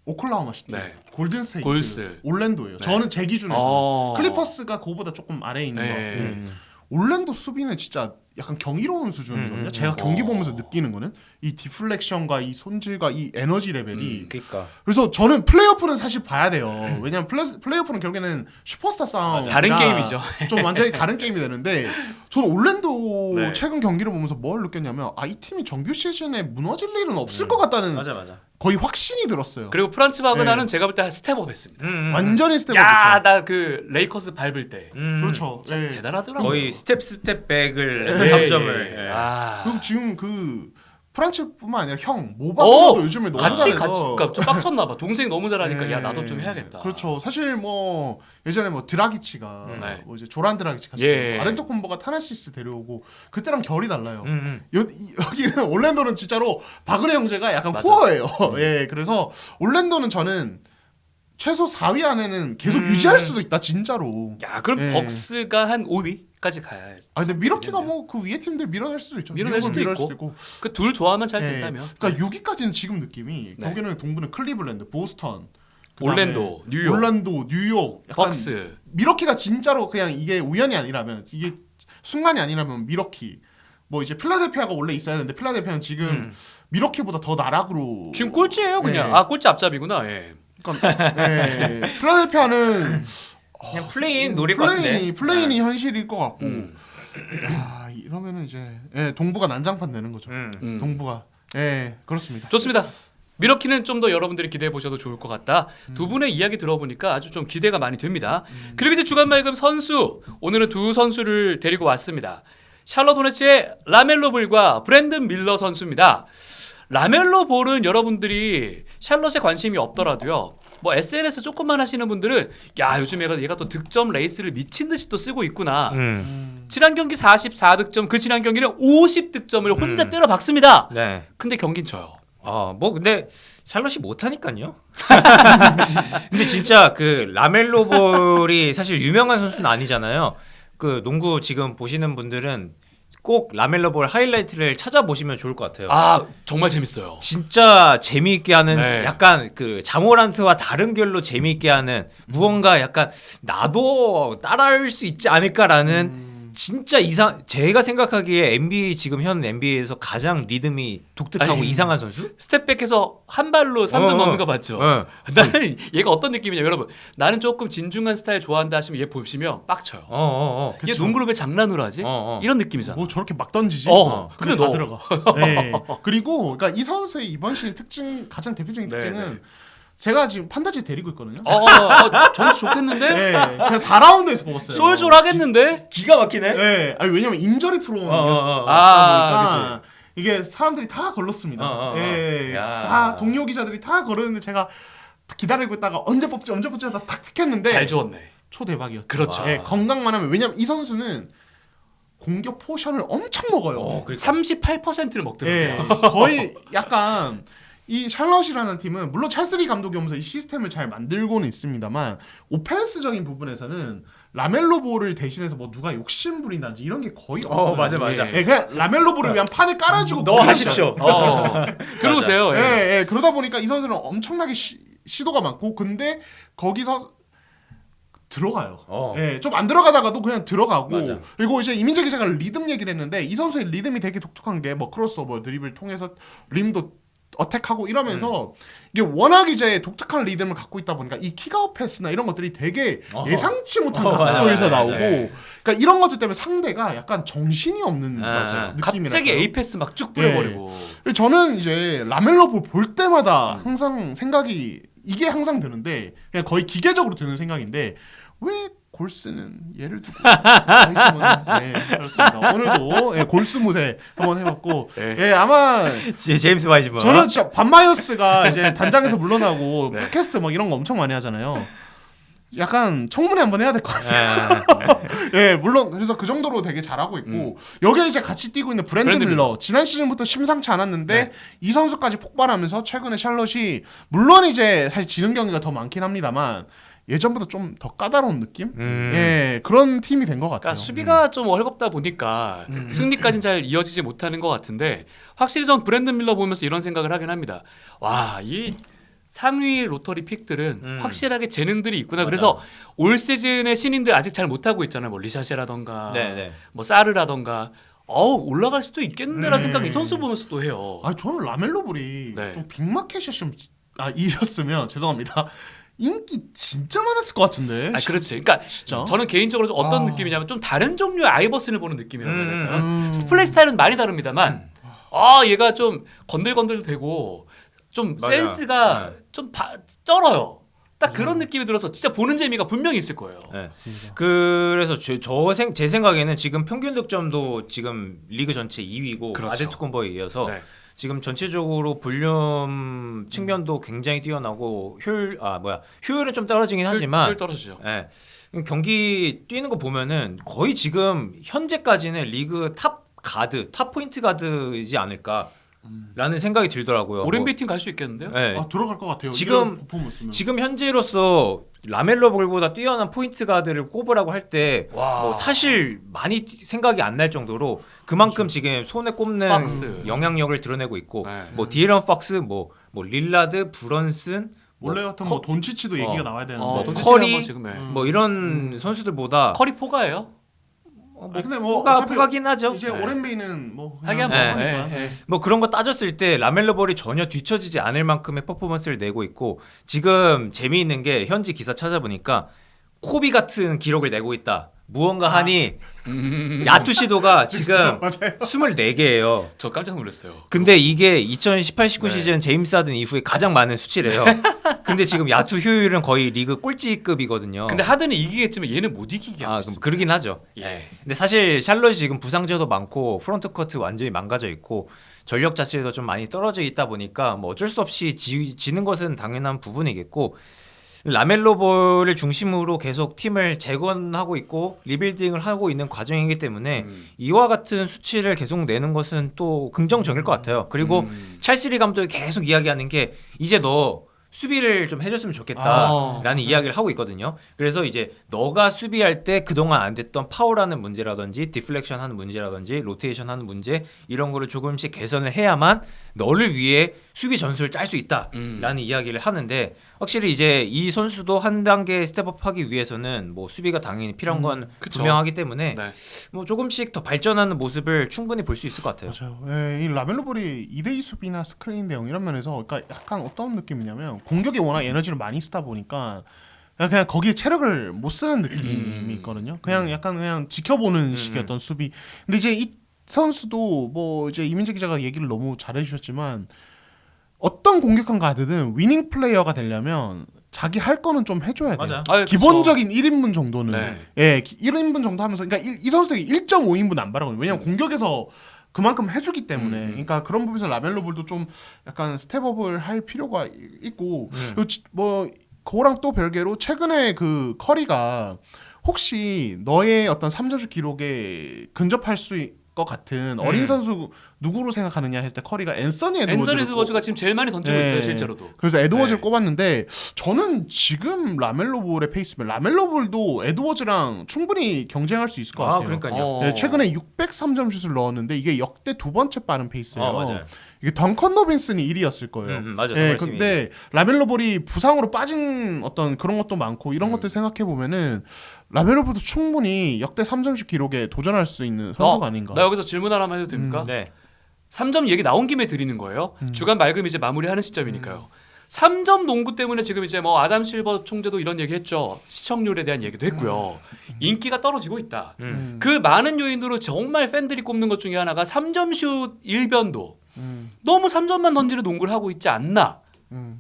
오클라호마 시티, 골든스테이트, 골스, 올랜도예요. 저는 제 기준에서 클리퍼스가 그거보다 조금 아래에 있는 것 같고 올랜도 수비는 진짜 약간 경이로운 수준이거든요. 제가 경기 보면서 느끼는 거는 이 디플렉션과 이 손질과 이 에너지 레벨이. 그러니까 그래서 저는 플레이오프는 사실 봐야 돼요. 왜냐면 플레이오프는 결국에는 슈퍼스타 싸움 다른 게임이죠. 좀 완전히 다른 게임이 되는데 저는 올랜도 네. 최근 경기를 보면서 뭘 느꼈냐면 이 팀이 정규 시즌에 무너질 일은 없을 것 같다는 맞아. 거의 확신이 들었어요. 그리고 프란츠 바그나는 네. 제가 볼 때 스텝업했습니다. 완전히 스텝업. 야, 나 그 레이커스 밟을 때 그렇죠. 네. 대단하더라고요. 거의 스텝백을 네. 3점을 아. 그리고 지금 그 프란츠뿐만 아니라 형 모바도 요즘에 너무 같이 잘해서 그러니까 좀 빡쳤나 봐. 동생이 너무 잘하니까 네. 야 나도 좀 해야겠다. 그렇죠. 사실 뭐 예전에 뭐 드라기치가 네. 뭐 이제 조란 드라기치 같이 예. 아덴토쿤보가 타나시스 데려오고 그때랑 결이 달라요. 음. 여기는 올랜도는 진짜로 바그네 형제가 약간 맞아. 코어예요. 예, 그래서 올랜도는 저는 최소 4위 안에는 계속 유지할 수도 있다 진짜로. 야 그럼 예. 벅스가 한 5위까지 가야. 근데 미러키가 뭐 그 위에 팀들 밀어낼 수도 있죠. 밀어낼 수도 미국을 있고. 그 둘 조화만 잘 된다면. 그러니까 6위까지는 지금 느낌이 네. 경기는 동부는 클리블랜드, 보스턴, 올랜도, 뉴욕, 올란도, 뉴욕, 약간 벅스. 미러키가 진짜로 그냥 이게 우연이 아니라면 이게 순간이 아니라면 미러키 뭐 이제 필라델피아가 원래 있어야 되는데 필라델피아는 지금 미러키보다 더 나락으로 지금 꼴찌예요 그냥. 네. 꼴찌 앞잡이구나. 예. 그러니까 필라델피아는 그냥 플레인 노릴 것 같은데. 플레인이 현실일 것 같고 음. 야, 이러면은 이제 동부가 난장판 되는 거죠. 음. 동부가 그렇습니다. 좋습니다. 미러키는 좀 더 여러분들이 기대해 보셔도 좋을 것 같다. 두 분의 이야기 들어보니까 아주 좀 기대가 많이 됩니다. 그리고 이제 주간 말금 선수 오늘은 두 선수를 데리고 왔습니다. 샬럿 호네츠의 라멜로 볼과 브랜든 밀러 선수입니다. 라멜로 볼은 여러분들이 샬럿에 관심이 없더라도요. 뭐 SNS 조금만 하시는 분들은 야 요즘 얘가 또 득점 레이스를 미친 듯이 또 쓰고 있구나. 지난 경기 44득점, 그 지난 경기는 50득점을 혼자 때려 박습니다. 네. 근데 경긴 져요. 뭐 근데 샬럿이 못하니까요. 근데 진짜 그 라멜로 볼이 사실 유명한 선수는 아니잖아요. 그 농구 지금 보시는 분들은 꼭 라멜로 볼 하이라이트를 찾아보시면 좋을 것 같아요. 아 정말 재밌어요. 진짜 재미있게 하는 네. 약간 그 자모란트와 다른 결로 재미있게 하는 무언가 약간 나도 따라할 수 있지 않을까라는 진짜 제가 생각하기에 NBA 지금 현 NBA에서 가장 리듬이 독특하고 아니, 이상한 선수? 스텝백해서 한 발로 3점 넣는 거 맞죠? 어. 나는 얘가 어떤 느낌이냐 여러분. 나는 조금 진중한 스타일 좋아한다 하시면 얘 보시면 빡쳐요. 얘 그쵸. 농구를 왜 장난으로 하지? 이런 느낌이잖아. 뭐 저렇게 막 던지지? 근데 다 너 들어가. 그리고 그러니까 이 선수의 이번 시즌 가장 대표적인 네, 특징은 네. 제가 지금 판타지 데리고 있거든요. 점수 좋겠는데? 제가 4라운드에서 뽑았어요. 쏠쏠하겠는데? 기가 막히네. 아니 왜냐면 인저리 프로였으니까 아, 이게 사람들이 다 걸렀습니다. 야. 다 동료 기자들이 다 걸었는데 제가 기다리고 있다가 언제 뽑지 하다 탁 택했는데 잘 주웠네. 초대박이었죠. 그렇죠. 건강만 하면 왜냐면 이 선수는 공격 포션을 엄청 먹어요. 38%를 먹더라고요. 거의 약간 이 샬럿이라는 팀은 물론 찰스리 감독이 오면서 이 시스템을 잘 만들고는 있습니다만 오펜스적인 부분에서는 라멜로 볼을 대신해서 뭐 누가 욕심 부린다든지 이런 게 거의 없어요. 맞아. 그냥 라멜로 볼을 위한 판을 깔아주고 너 하십시오. 들어오세요. 그러다 보니까 이 선수는 엄청나게 시도가 많고 근데 거기서 들어가요. 좀 안 들어가다가도 그냥 들어가고 맞아. 그리고 이제 이민재 기자가 리듬 얘기를 했는데 이 선수의 리듬이 되게 독특한 게 뭐 크로스오버 드리블 통해서 림도 어택하고 이러면서 이게 워낙 이제 독특한 리듬을 갖고 있다 보니까 이 킥아웃 패스나 이런 것들이 되게 예상치 못한 각도에서 나오고 그러니까 이런 것들 때문에 상대가 약간 정신이 없는 느낌이랄까요? 갑자기 A 패스 막 쭉 뿌려버리고. 저는 이제 라멜로 볼 때마다 항상 생각이 이게 항상 드는데 그냥 거의 기계적으로 드는 생각인데 왜 골스는 얘를 두고 그렇습니다. 오늘도 골스 무새 한번 해봤고 아마 제임스 와이즈먼. 저는 진짜 반마이어스가 이제 단장에서 물러나고 팟캐스트 막 이런 거 엄청 많이 하잖아요. 약간 청문회 한번 해야 될 것 같아요. 물론 그래서 그 정도로 되게 잘하고 있고 여기에 이제 같이 뛰고 있는 브랜드 밀러 지난 시즌부터 심상치 않았는데 이 선수까지 폭발하면서 최근에 샬럿이 물론 이제 사실 지는 경기가 더 많긴 합니다만 예전보다 좀 더 까다로운 느낌? 그런 팀이 된 것 같아요. 그러니까 수비가 좀 헐겁다 보니까 승리까지는 잘 이어지지 못하는 것 같은데 확실히 전 브랜든 밀러 보면서 이런 생각을 하긴 합니다. 와, 이 상위 로터리 픽들은 확실하게 재능들이 있구나. 맞아. 그래서 올 시즌의 신인들 아직 잘 못하고 있잖아요. 뭐 리샤시라던가 네네. 뭐 사르라던가 올라갈 수도 있겠네라는 생각이 이 선수 보면서 또 해요. 아 저는 라멜로볼이 네. 좀 빅마켓이었으면 이었으면 죄송합니다. 인기 진짜 많았을 것 같은데. 그렇지. 그러니까 진짜? 저는 개인적으로 좀 어떤 아. 느낌이냐면 좀 다른 종류의 아이버슨을 보는 느낌이라고 해야 될까요? 스플레이 음. 스타일은 많이 다릅니다만 얘가 좀 건들건들 되고 좀 맞아. 센스가 좀 쩔어요. 딱 그런 느낌이 들어서 진짜 보는 재미가 분명히 있을 거예요. 네. 그래서 제 생각에는 지금 평균 득점도 지금 리그 전체 2위고 그렇죠. 아데토쿤보에 이어서 네. 지금 전체적으로 볼륨 측면도 굉장히 뛰어나고 효율은 좀 떨어지긴 하지만 효율 떨어지죠. 예. 경기 뛰는 거 보면은 거의 지금 현재까지는 리그 탑 포인트 가드이지 않을까라는 생각이 들더라고요. 오렌비 팀 갈 수 있겠는데요? 예. 들어갈 것 같아요. 지금- 이런 퍼포먼스면. 지금 현재로서 라멜로 볼보다 뛰어난 포인트 가드를 꼽으라고 할 때 뭐 사실 많이 생각이 안 날 정도로 그만큼 지금 손에 꼽는 팍스. 영향력을 드러내고 있고 네. 뭐 디에런 팍스 뭐 릴라드 브런슨 원래 같은 뭐 돈치치도 얘기가 나와야 되는데. 돈치치는 커리, 한번 지금 뭐 이런 선수들보다 커리 포가예요? 근데 뭐 포가긴 하죠. 이제 네. 오렌베이는 뭐 하긴 그냥 뭐, 하니까. 뭐 그런 거 따졌을 때 라멜로 볼이 전혀 뒤처지지 않을 만큼의 퍼포먼스를 내고 있고 지금 재미있는 게 현지 기사 찾아보니까 코비 같은 기록을 내고 있다. 무언가 하니 야투 시도가 지금 맞아요. 24개예요. 저 깜짝 놀랐어요. 근데 이게 2018-19 네. 시즌 제임스 하든 이후에 가장 많은 수치래요. 근데 지금 야투 효율은 거의 리그 꼴찌급이거든요. 근데 하드는 이기겠지만 얘는 못 이기게 하고 그럼 있어. 그러긴 하죠. 예. 근데 사실 샬럿이 지금 부상자도 많고 프론트 커트 완전히 망가져 있고 전력 자체도 좀 많이 떨어져 있다 보니까 뭐 어쩔 수 없이 지는 것은 당연한 부분이겠고 라멜로 볼을 중심으로 계속 팀을 재건하고 있고 리빌딩을 하고 있는 과정이기 때문에 이와 같은 수치를 계속 내는 것은 또 긍정적일 것 같아요. 그리고 찰스리 감독이 계속 이야기하는 게 이제 너 수비를 좀 해줬으면 좋겠다라는 이야기를 하고 있거든요. 그래서 이제 너가 수비할 때 그동안 안 됐던 파울하는 문제라든지 디플렉션 하는 문제라든지 로테이션 하는 문제 이런 거를 조금씩 개선을 해야만 너를 위해 수비 전술을 짤 수 있다라는 이야기를 하는데 확실히 이제 이 선수도 한 단계 스텝업하기 위해서는 뭐 수비가 당연히 필요한 건 그쵸. 분명하기 때문에 네. 뭐 조금씩 더 발전하는 모습을 충분히 볼 수 있을 것 같아요. 맞아요. 예, 이 라멜로볼이 2대2 수비나 스크린 대응 이런 면에서 그러니까 약간 어떤 느낌이냐면 공격에 워낙 에너지를 많이 쓰다 보니까 그냥 거기에 체력을 못 쓰는 느낌이 있거든요. 그냥 약간 그냥 지켜보는 식의 어떤 수비. 근데 이제 이 선수도 뭐 이제 이민재 기자가 얘기를 너무 잘해주셨지만 어떤 공격한 가드든 위닝 플레이어가 되려면 자기 할 거는 좀 해줘야 돼요. 맞아. 아유, 기본적인 1인분 정도는 네. 예, 1인분 정도 하면서 그러니까 이 선수들이 1.5인분 안 바라거든요. 왜냐면 공격에서 그만큼 해주기 때문에 그러니까 그런 부분에서 라멜로 볼도 좀 약간 스텝업을 할 필요가 있고 그리고 뭐 그거랑 또 별개로 최근에 그 커리가 혹시 너의 어떤 3점슛 기록에 근접할 수 것 같은 어린 선수 누구로 생각하느냐 했을 때 커리가 앤서니 에드워즈가 지금 제일 많이 던지고 있어요, 실제로도. 그래서 에드워즈를 네. 꼽았는데 저는 지금 라멜로 볼의 페이스면 라멜로 볼도 에드워즈랑 충분히 경쟁할 수 있을 것 같아요. 그러니까요. 네, 최근에 603점 슛을 넣었는데 이게 역대 두 번째 빠른 페이스예요. 맞아요. 이게 덩컨 로빈슨이 1위였을 거예요. 맞아요. 예, 근데 라멜로 볼이 부상으로 빠진 어떤 그런 것도 많고 이런 것들 생각해 보면은 라멜로 볼도 충분히 역대 3점슛 기록에 도전할 수 있는 선수가 아닌가. 나 여기서 질문 하나만 해도 됩니까? 네. 3점 얘기 나온 김에 드리는 거예요. 주간 말금 이제 마무리하는 시점이니까요. 3점 농구 때문에 지금 이제 뭐 아담 실버 총재도 이런 얘기했죠. 시청률에 대한 얘기도 했고요. 인기가 떨어지고 있다. 그 많은 요인으로 정말 팬들이 꼽는 것 중에 하나가 3점 슛 일변도 너무 3점만 던지는 농구를 하고 있지 않나.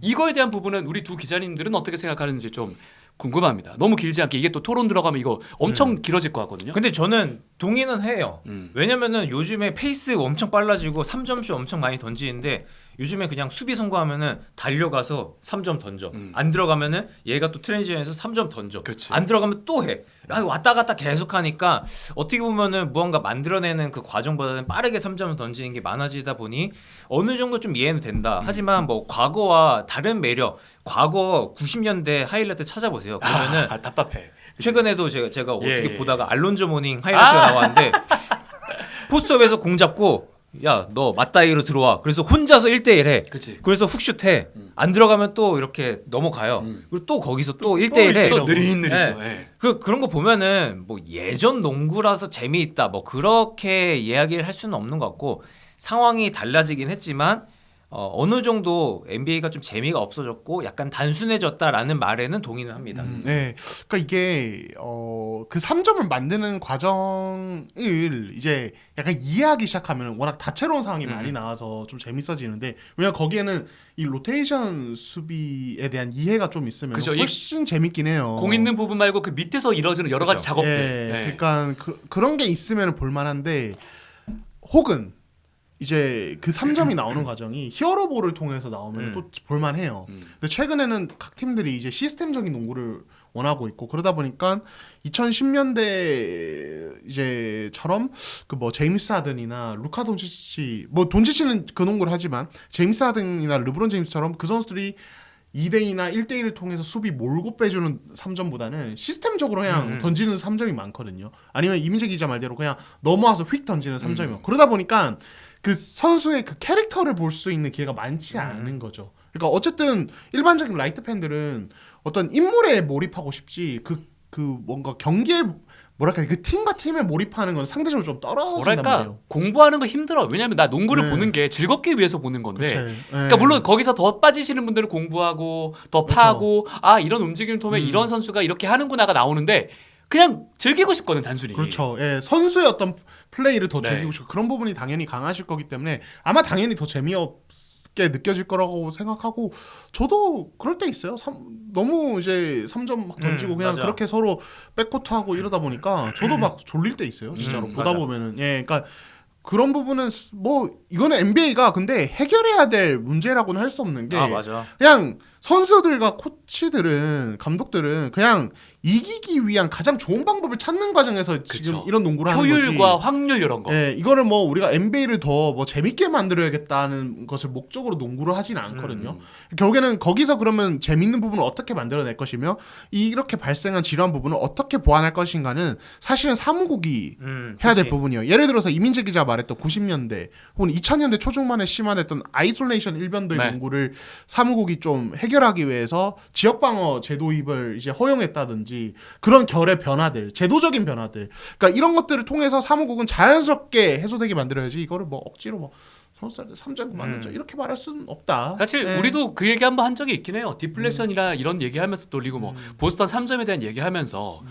이거에 대한 부분은 우리 두 기자님들은 어떻게 생각하는지 좀 궁금합니다. 너무 길지 않게 이게 또 토론 들어가면 이거 엄청 길어질 것 같거든요. 근데 저는 동의는 해요. 왜냐면은 요즘에 페이스 엄청 빨라지고 3점슛 엄청 많이 던지는데 요즘에 그냥 수비 성공하면은 달려가서 3점 던져. 안 들어가면은 얘가 또 트랜지션에서 3점 던져. 그치. 안 들어가면 또 해. 왔다 갔다 계속 하니까 어떻게 보면은 무언가 만들어내는 그 과정보다는 빠르게 3점을 던지는 게 많아지다 보니 어느 정도 좀 이해는 된다. 하지만 뭐 과거와 다른 매력, 과거 90년대 하이라이트 찾아보세요. 그러면은 답답해. 최근에도 제가 어떻게 예. 보다가 알론조 모닝 하이라이트가 나왔는데 포스트업에서 공 잡고 야 너 맞다이로 들어와. 그래서 혼자서 1대1 해. 그치. 그래서 훅슛해. 안 들어가면 또 이렇게 넘어가요. 그리고 또 거기서 또 1대1 해. 또 느릿느릿 네. 또. 예. 그런 거 보면은 뭐 예전 농구라서 재미있다 뭐 그렇게 이야기를 할 수는 없는 것 같고 상황이 달라지긴 했지만 어느 정도 NBA가 좀 재미가 없어졌고 약간 단순해졌다라는 말에는 동의는 합니다. 네, 그러니까 이게 그 3점을 만드는 과정을 이제 약간 이해하기 시작하면 워낙 다채로운 상황이 많이 나와서 좀 재밌어지는데 왜냐 거기에는 이 로테이션 수비에 대한 이해가 좀 있으면 그죠. 훨씬 재밌긴 해요. 공 있는 부분 말고 그 밑에서 이루어지는 여러 가지 그죠. 작업들. 예, 예. 그러니까 그런 게 있으면 볼만한데 혹은 이제 그 3점이 나오는 과정이 히어로볼을 통해서 나오면 또 볼만해요. 근데 최근에는 각 팀들이 이제 시스템적인 농구를 원하고 있고 그러다 보니까 2010년대 이제처럼 그 뭐 제임스 하든이나 루카 돈치치 뭐 돈치치는 그 농구를 하지만 제임스 하든이나 르브론 제임스처럼 그 선수들이 2대2나 1대1을 통해서 수비 몰고 빼주는 3점보다는 시스템적으로 그냥 던지는 3점이 많거든요. 아니면 이민재 기자 말대로 그냥 넘어와서 휙 던지는 3점이 많고 그러다 보니까 그 선수의 그 캐릭터를 볼 수 있는 기회가 많지 않은 거죠. 그러니까 어쨌든 일반적인 라이트 팬들은 어떤 인물에 몰입하고 싶지 그 뭔가 경기에 뭐랄까 그 팀과 팀에 몰입하는 건 상대적으로 좀 떨어진단 뭐랄까 말이에요. 공부하는 거 힘들어. 왜냐면 나 농구를 네. 보는 게 즐겁기 위해서 보는 건데. 그렇죠. 그러니까 물론 거기서 더 빠지시는 분들은 공부하고 더 파고 아 이런 움직임 통해 이런 선수가 이렇게 하는구나가 나오는데 그냥 즐기고 싶거든 단순히. 그렇죠. 예, 선수의 어떤 플레이를 더 네. 즐기고 싶고 그런 부분이 당연히 강하실 거기 때문에 아마 당연히 더 재미없게 느껴질 거라고 생각하고 저도 그럴 때 있어요. 너무 이제 3점 막 던지고 그냥 맞아. 그렇게 서로 백코트하고 이러다 보니까 저도 막 졸릴 때 있어요. 진짜로 보다 맞아. 보면은 예, 그러니까 그런 부분은 뭐 이거는 NBA가 근데 해결해야 될 문제라고는 할 수 없는 게 맞아. 그냥 선수들과 코치들은 감독들은 그냥 이기기 위한 가장 좋은 방법을 찾는 과정에서 지금 그쵸. 이런 농구를 하는 거지. 효율과 확률 이런 거. 예, 이거를 뭐 우리가 NBA를 더 뭐 재밌게 만들어야겠다는 것을 목적으로 농구를 하지는 않거든요. 결국에는 거기서 그러면 재밌는 부분을 어떻게 만들어낼 것이며 이렇게 발생한 지루한 부분을 어떻게 보완할 것인가는 사실은 사무국이 해야 될 그치. 부분이에요. 예를 들어서 이민재 기자 말했던 90년대 혹은 2000년대 초중반에 심화됐던 아이솔레이션 일변도의 네. 농구를 사무국이 좀 해결하기 위해서 지역 방어 제도입을 이제 허용했다든지 그런 결의 변화들, 제도적인 변화들, 그러니까 이런 것들을 통해서 사무국은 자연스럽게 해소되게 만들어야지 이거를 뭐 억지로 뭐 선수한테 3점 만점 이렇게 말할 수는 없다. 사실 예. 우리도 그 얘기 한번 한 적이 있긴 해요. 디플렉션이나 이런 얘기하면서 돌리고 뭐 보스턴 3점에 대한 얘기하면서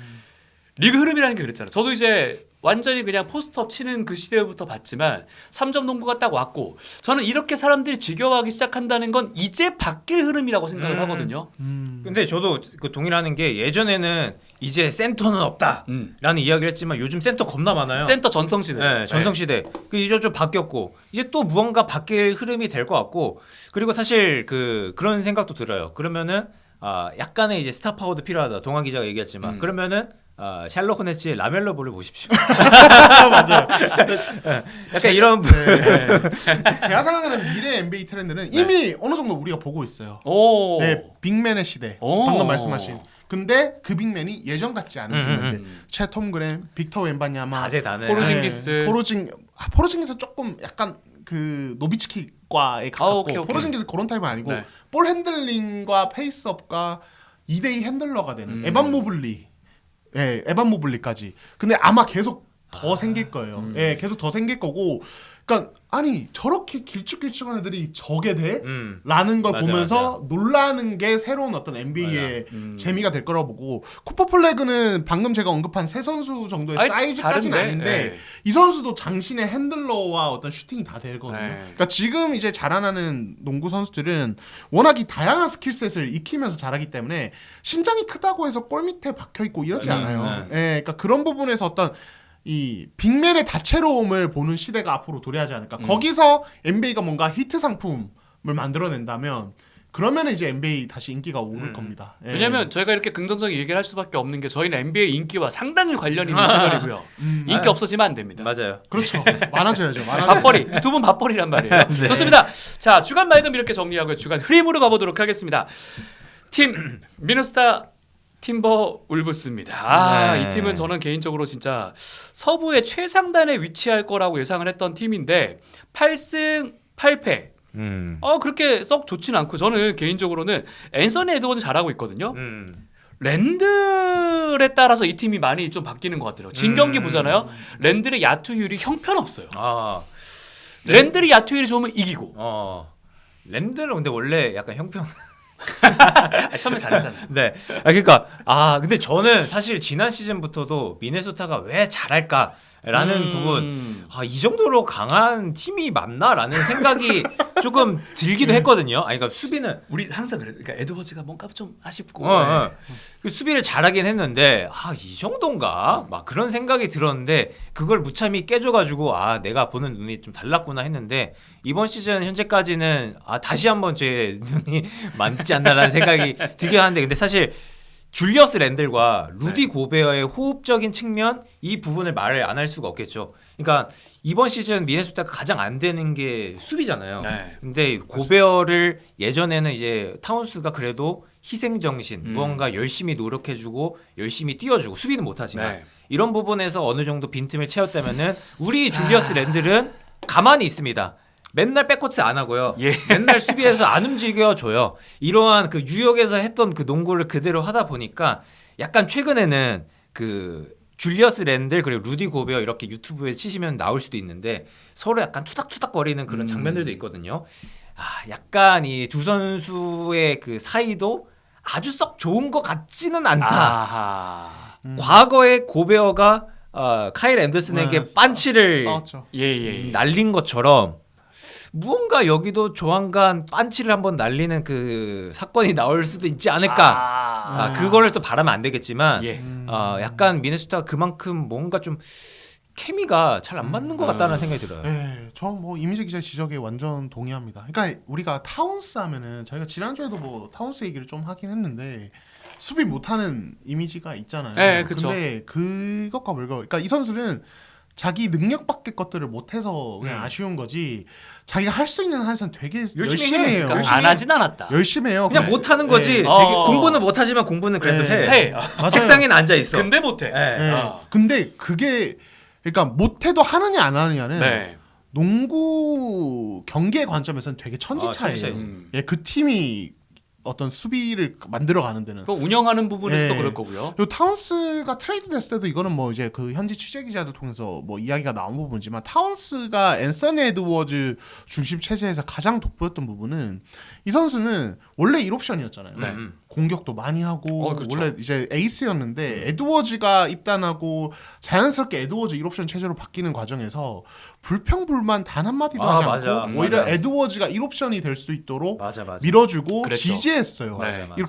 리그 흐름이라는 게 그랬잖아요. 저도 이제 완전히 그냥 포스트업 치는 그 시대부터 봤지만 3점 농구가 딱 왔고 저는 이렇게 사람들이 즐겨하기 시작한다는 건 이제 바뀔 흐름이라고 생각을 하거든요. 근데 저도 그 동일하는 게 예전에는 이제 센터는 없다라는 이야기를 했지만 요즘 센터 겁나 많아요. 센터 전성시대. 네, 전성시대. 그 이제 좀 바뀌었고 이제 또 무언가 바뀔 흐름이 될 것 같고 그리고 사실 그런 생각도 들어요. 그러면은 약간의 이제 스타 파워도 필요하다. 동환 기자가 얘기했지만 그러면은 샬럿 호네츠의 라멜로 볼을 보십시오. 맞아요. 약간 이런 제가 생각하는 미래 NBA 트렌드는 이미 어느 정도 우리가 보고 있어요. 오. 네, 빅맨의 시대. 오. 방금 말씀하신. 근데 그 빅맨이 예전 같지 않은 빅맨들. 채 톰그램, 빅터 웬바냐마, 다재다능. 포르징기스. 포르징기스 조금 약간 그 노비츠키과에 가깝고 오케이. 포르징기스 그런 타입은 아니고 네. 볼 핸들링과 페이스업과 2대2 핸들러가 되는 에반 모블리. 예, 에반 모블리까지. 근데 아마 계속 더 생길 거예요. 예, 계속 더 생길 거고. 그러니까 아니 저렇게 길쭉길쭉한 애들이 저게 돼? 라는 걸 맞아, 보면서 놀라는 게 새로운 어떤 NBA의 재미가 될 거라고 보고 쿠퍼 플래그는 방금 제가 언급한 세 선수 정도의 아니, 사이즈까지는 다른데? 아닌데 네. 이 선수도 장신의 핸들러와 어떤 슈팅이 다 되거든요. 네. 그러니까 지금 이제 자라나는 농구 선수들은 워낙 이 다양한 스킬셋을 익히면서 자라기 때문에 신장이 크다고 해서 골 밑에 박혀 있고 이러지 않아요. 예, 그러니까 그런 부분에서 어떤 이 빅맨의 다채로움을 보는 시대가 앞으로 도래하지 않을까. 거기서 NBA가 뭔가 히트 상품을 만들어낸다면 그러면 이제 NBA 다시 인기가 오를 겁니다. 예. 왜냐면 저희가 이렇게 긍정적인 얘기를 할 수밖에 없는 게 저희는 NBA 인기와 상당히 관련 있는 채널이고요. 인기 없어지면 안 됩니다. 맞아요. 그렇죠. 많아져야죠. 밥벌이 두 분 밥벌이란 말이에요. 좋습니다. 자 주간 맑음 이렇게 정리하고 주간 흐림으로 가보도록 하겠습니다. 팀 미네소타 팀버 울브스입니다. 네. 이 팀은 저는 개인적으로 진짜 서부의 최상단에 위치할 거라고 예상을 했던 팀인데 8승 8패. 그렇게 썩 좋진 않고 저는 개인적으로는 앤서니 에드워즈 잘하고 있거든요. 랜들에 따라서 이 팀이 많이 좀 바뀌는 것 같더라고요. 진 경기 보잖아요. 랜들의 야투율이 형편없어요. 랜들이 야투율이 좋으면 이기고. 랜드는 근데 원래 약간 형평. 처음에 잘했잖아요. 네. 그러니까 근데 저는 사실 지난 시즌부터도 미네소타가 왜 잘할까라는 부분 이 정도로 강한 팀이 맞나라는 생각이 조금 들기도 했거든요. 그러니까 수비는 우리 항상 그래. 그러니까 에드워즈가 뭔가 좀 아쉽고. 그 수비를 잘하긴 했는데 이 정도인가 막 그런 생각이 들었는데 그걸 무참히 깨줘가지고 내가 보는 눈이 좀 달랐구나 했는데 이번 시즌 현재까지는 다시 한번 제 눈이 맞지 않나라는 생각이 들긴 하는데 근데 사실 줄리어스 랜들과 루디 고베어의 호흡적인 측면 이 부분을 말을 안 할 수가 없겠죠. 그러니까 이번 시즌 미네소타가 가장 안 되는 게 수비잖아요. 근데 고베어를 예전에는 이제 타운스가 그래도 희생 정신, 무언가 열심히 노력해주고 열심히 뛰어주고 수비는 못하지만 이런 부분에서 어느 정도 빈틈을 채웠다면은 우리 줄리어스 랜들은 가만히 있습니다. 맨날 백코트 안 하고요. 맨날 수비에서 안 움직여줘요. 이러한 그 뉴욕에서 했던 그 농구를 그대로 하다 보니까 약간 최근에는 그 줄리어스 랜들 그리고 루디 고베어 이렇게 유튜브에 치시면 나올 수도 있는데 서로 약간 투닥투닥거리는 그런 장면들도 있거든요. 약간 이 두 선수의 그 사이도 아주 썩 좋은 것 같지는 않다. 과거에 고베어가 카일 앤더슨에게 빤치를 싸웠죠. 날린 것처럼 무언가 여기도 조만간 빤치를 한번 날리는 그 사건이 나올 수도 있지 않을까. 그거를 또 바라면 안 되겠지만 약간 미네소타가 그만큼 뭔가 좀 케미가 잘 안 맞는 것 같다는 생각이 들어요. 네, 저 뭐 이미지 기자 지적에 완전 동의합니다. 그러니까 우리가 타운스 하면은 저희가 지난주에도 뭐 타운스 얘기를 좀 하긴 했는데 수비 못하는 이미지가 있잖아요. 네, 그쵸. 근데 그것과 별거. 그러니까 이 선수는 자기 능력 밖의 것들을 못해서 그냥 아쉬운 거지. 자기가 할 수 있는 한선 되게 열심히 해요. 그러니까 안 하진 않았다. 열심히 해요. 그냥 못하는 거지. 되게 공부는 못하지만 공부는 그래도 해. 책상에는 앉아 있어. 근데 못해. 근데 그게 그러니까 못해도 하느냐 안 하느냐는 농구 경기의 관점에서는 되게 천지차예요. 그 팀이 어떤 수비를 만들어 가는 데는 그 운영하는 부분에서도 그럴 거고요. 그리고 타운스가 트레이드 됐을 때도 이거는 뭐 이제 그 현지 취재 기자들 통해서 뭐 이야기가 나온 부분이지만 타운스가 앤서니 에드워즈 중심 체제에서 가장 돋보였던 부분은 이 선수는 원래 1옵션이었잖아요. 공격도 많이 하고 그렇죠. 원래 이제 에이스였는데 에드워즈가 입단하고 자연스럽게 에드워즈 1옵션 체제로 바뀌는 과정에서 불평불만 단 한마디도 하지 않고 오히려 에드워즈가 1옵션이 될 수 있도록 밀어주고 그랬죠. 지지했어요.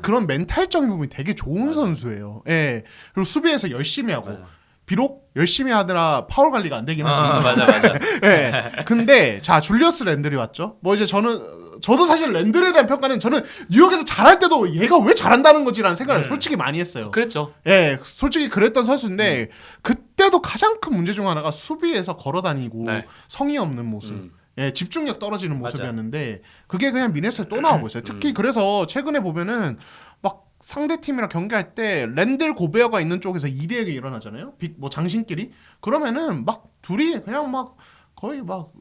그런 멘탈적인 부분이 되게 좋은 선수예요. 그리고 수비에서 열심히 하고 비록 열심히 하느라 파울 관리가 안 되긴 하지만 근데 자 줄리어스 랜들이 왔죠. 뭐 이제 저도 사실 랜들에 대한 평가는 저는 뉴욕에서 잘할 때도 얘가 왜 잘한다는 거지라는 생각을 솔직히 많이 했어요. 그랬죠. 솔직히 그랬던 선수인데 그때도 가장 큰 문제 중 하나가 수비에서 걸어다니고 성의 없는 모습. 집중력 떨어지는 모습이었는데 그게 그냥 미네소타에 또 나오고 있어요. 특히 그래서 최근에 보면은 막 상대 팀이랑 경기할 때 랜들 고베어가 있는 쪽에서 2대1이 일어나잖아요. 뭐 장신끼리 그러면은 막 둘이 그냥 막 거의 막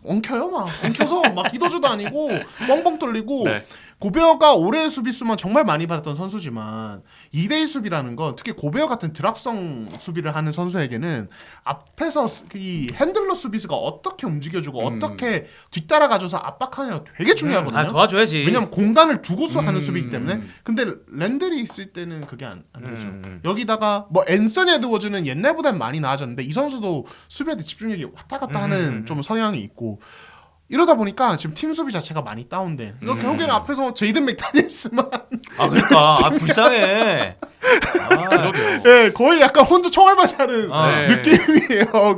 엉켜요. 막 엉켜서 막 기도주도 아니고 뻥뻥 뚫리고 고베어가 올해 수비수만 정말 많이 받았던 선수지만 2대2 수비라는 건 특히 고베어 같은 드랍성 수비를 하는 선수에게는 앞에서 이 핸들러 수비수가 어떻게 움직여주고 어떻게 뒤따라가줘서 압박하냐가 되게 중요하거든요. 도와줘야지. 왜냐면 공간을 두고서 하는 수비이기 때문에. 근데 랜들이 있을 때는 그게 안 되죠. 여기다가 뭐 앤서니 에드워즈는 옛날보다는 많이 나아졌는데 이 선수도 수비에 대해 집중력이 왔다 갔다 하는 좀 성향이 있고 이러다 보니까 지금 팀 수비 자체가 많이 다운돼. 결국에는 앞에서 제이든 맥다니엘스만 그러니까 불쌍해. 거의 약간 혼자 총알맞이하는 느낌이에요.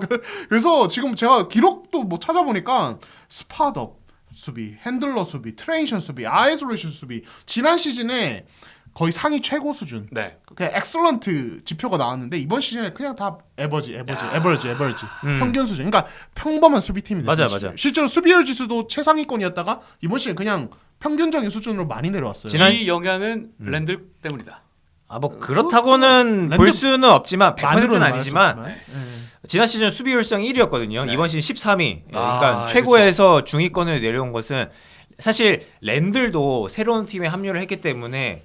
그래서 지금 제가 기록도 뭐 찾아보니까 스팟업 수비, 핸들러 수비, 트레인션 수비, 아이솔레이션 수비 지난 시즌에 거의 상위 최고 수준. 네. 그냥 엑셀런트 지표가 나왔는데 이번 시즌에 그냥 다 에버지 평균 수준. 그러니까 평범한 수비팀이 됐어요. 맞아. 실제로 수비율 지수도 최상위권이었다가 이번 시즌 그냥 평균적인 수준으로 많이 내려왔어요. 이 영향은 랜들 때문이다. 뭐 그렇다고는 랜드- 볼 수는 없지만 100%는 만으로는 아니지만 말할 수 없지만. 지난 시즌 수비 효율성 1위였거든요. 네. 이번 시즌 13위. 아, 그러니까 최고에서 중위권으로 내려온 것은 사실 랜들도 새로운 팀에 합류를 했기 때문에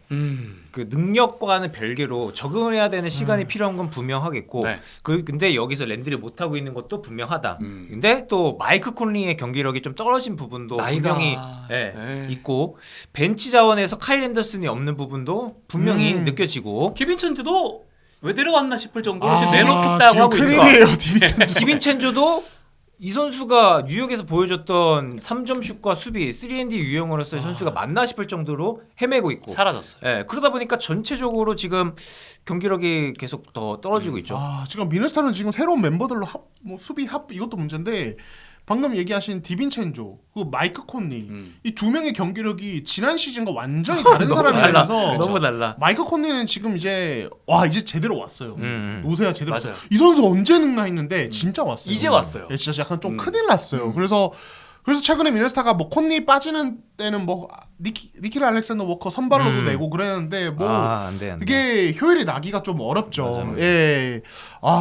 그 능력과는 별개로 적응을 해야 되는 시간이 필요한 건 분명하겠고 네. 근데 여기서 랜들이 못 하고 있는 것도 분명하다. 근데 또 마이크 콘리의 경기력이 좀 떨어진 부분도 나이가 분명히 네. 있고 벤치 자원에서 카일 앤더슨이 없는 부분도 분명히 느껴지고 디빈첸즈도 왜 내려왔나 싶을 정도로 지금 아, 내놓겠다고 지금 하고 있죠. 큰일이에요, 디비첸즈. 디빈첸조도 이 선수가 뉴욕에서 보여줬던 3점 슛과 수비 3&D 유형으로서의 선수가 맞나 싶을 정도로 헤매고 있고 사라졌어요. 그러다 보니까 전체적으로 지금 경기력이 계속 더 떨어지고 있죠. 지금 미네소타는 지금 새로운 멤버들로 수비 합 이것도 문제인데 방금 얘기하신 디빈첸조, 그 마이크 콘니 이 두 명의 경기력이 지난 시즌과 완전히 다른 너무 사람이라서 너무 달라. 마이크 콘니는 지금 이제 이제 제대로 왔어요. 노세야 제대로 맞아요. 왔어요. 이 선수 언제 능나 했는데 진짜 왔어요. 이제 왔어요. 예, 진짜 약간 좀 큰일 났어요. 그래서 최근에 미네소타가 뭐 콘니 빠지는 때는 뭐 니킬 알렉산더 워커 선발로도 내고 그랬는데 뭐 안 돼. 이게 효율이 나기가 좀 어렵죠. 맞아. 예.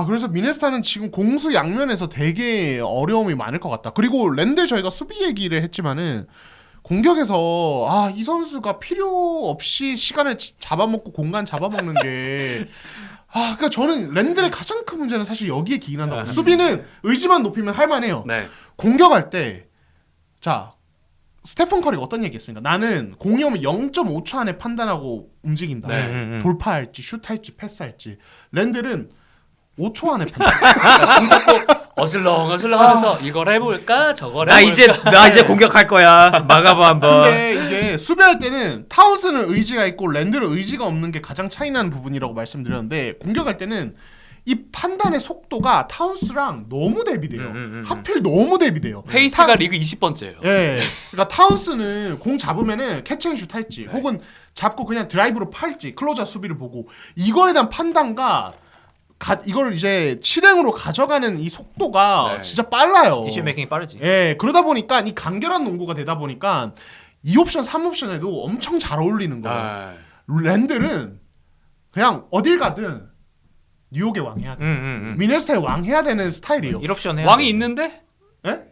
그래서 미네소타는 지금 공수 양면에서 되게 어려움이 많을 것 같다. 그리고 랜들 저희가 수비 얘기를 했지만은 공격에서 이 선수가 필요 없이 시간을 잡아먹고 공간 잡아먹는 게 그러니까 저는 랜들의 가장 큰 문제는 사실 여기에 기인한다고. 수비는 의지만 높이면 할만해요. 네. 공격할 때 스테픈 커리가 어떤 얘기했습니까? 나는 공이 오면 0.5초 안에 판단하고 움직인다. 네. 돌파할지 슛할지 패스할지. 랜들은 5초 안에 판단. 공 잡고 어슬렁어슬렁하면서 이걸 해볼까 저걸 나 해볼까. 이제 공격할 거야. 막아봐 한번. 근데 이게 수비할 때는 타운스는 의지가 있고 랜들은 의지가 없는 게 가장 차이나는 부분이라고 말씀드렸는데 공격할 때는 이 판단의 속도가 타운스랑 너무 대비돼요. 하필 너무 대비돼요. 페이스가 리그 20번째예요. 예. 그러니까 타운스는 공 잡으면은 캐치앤슛 할지 혹은 잡고 그냥 드라이브로 팔지 클로저 수비를 보고 이거에 대한 판단과 이걸 이제 실행으로 가져가는 이 속도가 네. 진짜 빨라요. 디시전 메이킹이 빠르지. 예. 그러다 보니까 이 간결한 농구가 되다 보니까 2옵션 3옵션에도 엄청 잘 어울리는 거예요. 랜들은 그냥 어딜 가든 뉴욕의 왕 해야 돼. 미네소타의 왕 해야 되는 스타일이에요. 1옵션 해. 왕이 있는데 예?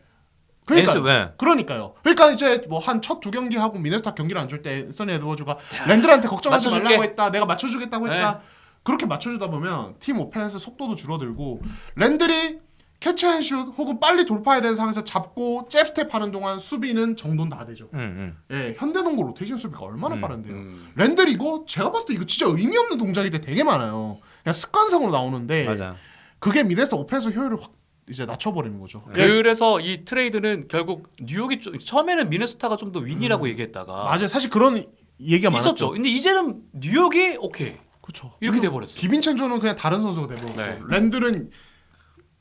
벤스 그러니까 왜? 그러니까요. 그러니까 이제 뭐 한 첫 2경기 하고 미네소타 경기를 안 줄 때 써니 에드워즈가 랜들한테 걱정하지 맞춰줄게. 말라고 했다. 내가 맞춰주겠다고 했다. 그렇게 맞춰주다 보면 팀 오펜스 속도도 줄어들고 랜들이 캐치앤슛 혹은 빨리 돌파해야 되는 상황에서 잡고 잽스텝 하는 동안 수비는 정돈 다 되죠. 예, 현대농구 로테이션 수비가 얼마나 빠른데요. 랜들 이거 제가 봤을 때 이거 진짜 의미 없는 동작이 되게 많아요. 그냥 습관성으로 나오는데 맞아. 그게 미네소타 오펜스 효율을 확 이제 낮춰버리는 거죠. 그래서 이 트레이드는 결국 뉴욕이 처음에는 미네소타가 좀 더 윈이라고 얘기했다가 맞아요. 사실 그런 얘기가 있었죠. 많았죠. 근데 이제는 뉴욕이 오케이 그렇죠. 이렇게 돼버렸어. 디빈첸조는 그냥 다른 선수가 돼버렸고 네. 랜들은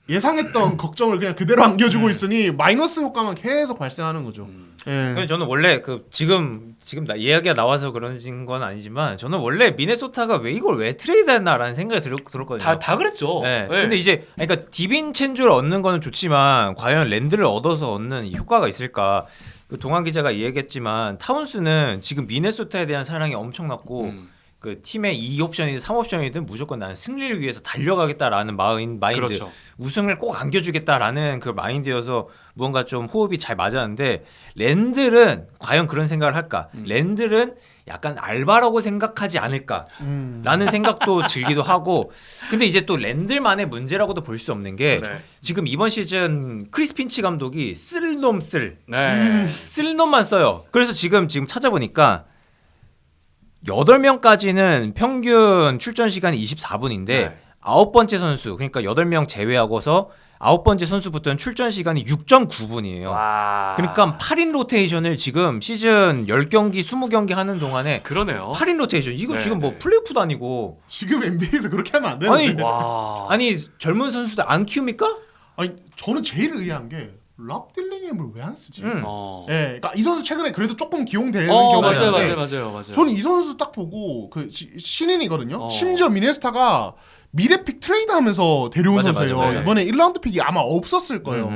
예상했던 걱정을 그냥 그대로 안겨주고 있으니 마이너스 효과만 계속 발생하는 거죠. 예. 근데 저는 원래 지금 이야기가 나와서 그런 건 아니지만 저는 원래 미네소타가 왜 트레이드했나라는 생각이 들었거든요. 다 그랬죠. 네. 네. 근데 이제 그러니까 디빈첸조를 얻는 거는 좋지만 과연 랜드를 얻어서 얻는 이 효과가 있을까? 그 동환 기자가 얘기했지만 타운스는 지금 미네소타에 대한 사랑이 엄청났고 그 팀의 2옵션이든 3옵션이든 무조건 나는 승리를 위해서 달려가겠다라는 마인드, 그렇죠. 우승을 꼭 안겨주겠다라는 그 마인드여서 무언가 좀 호흡이 잘 맞았는데 랜들은 과연 그런 생각을 할까? 랜들은 약간 알바라고 생각하지 않을까라는 생각도 들기도 하고 근데 이제 또 랜들만의 문제라고도 볼 수 없는 게 네. 지금 이번 시즌 크리스 핀치 감독이 쓸 네. 놈만 써요. 그래서 지금 찾아보니까 8명까지는 평균 출전 시간이 24분인데 네. 9번째 선수 그러니까 8명 제외하고서 9번째 선수부터는 출전 시간이 6.9분이에요. 와. 그러니까 8인 로테이션을 지금 시즌 10경기, 20경기 하는 동안에 그러네요. 8인 로테이션 이거 네, 지금 뭐 네. 플레이오프도 아니고 지금 NBA에서 그렇게 하면 안 되는데. 와. 아니 젊은 선수들 안 키웁니까? 아니 저는 제일 의아한 게 랍 딜링햄을 왜 안 쓰지? 어. 예, 그러니까 이 선수 최근에 그래도 조금 기용되는 경우가 맞아요, 있는데 맞아요. 저는 이 선수 딱 보고 그 신인이거든요. 어. 심지어 미네스타가 미래픽 트레이드하면서 데려온 맞아, 선수예요. 맞아, 맞아. 이번에 1라운드 픽이 아마 없었을 거예요.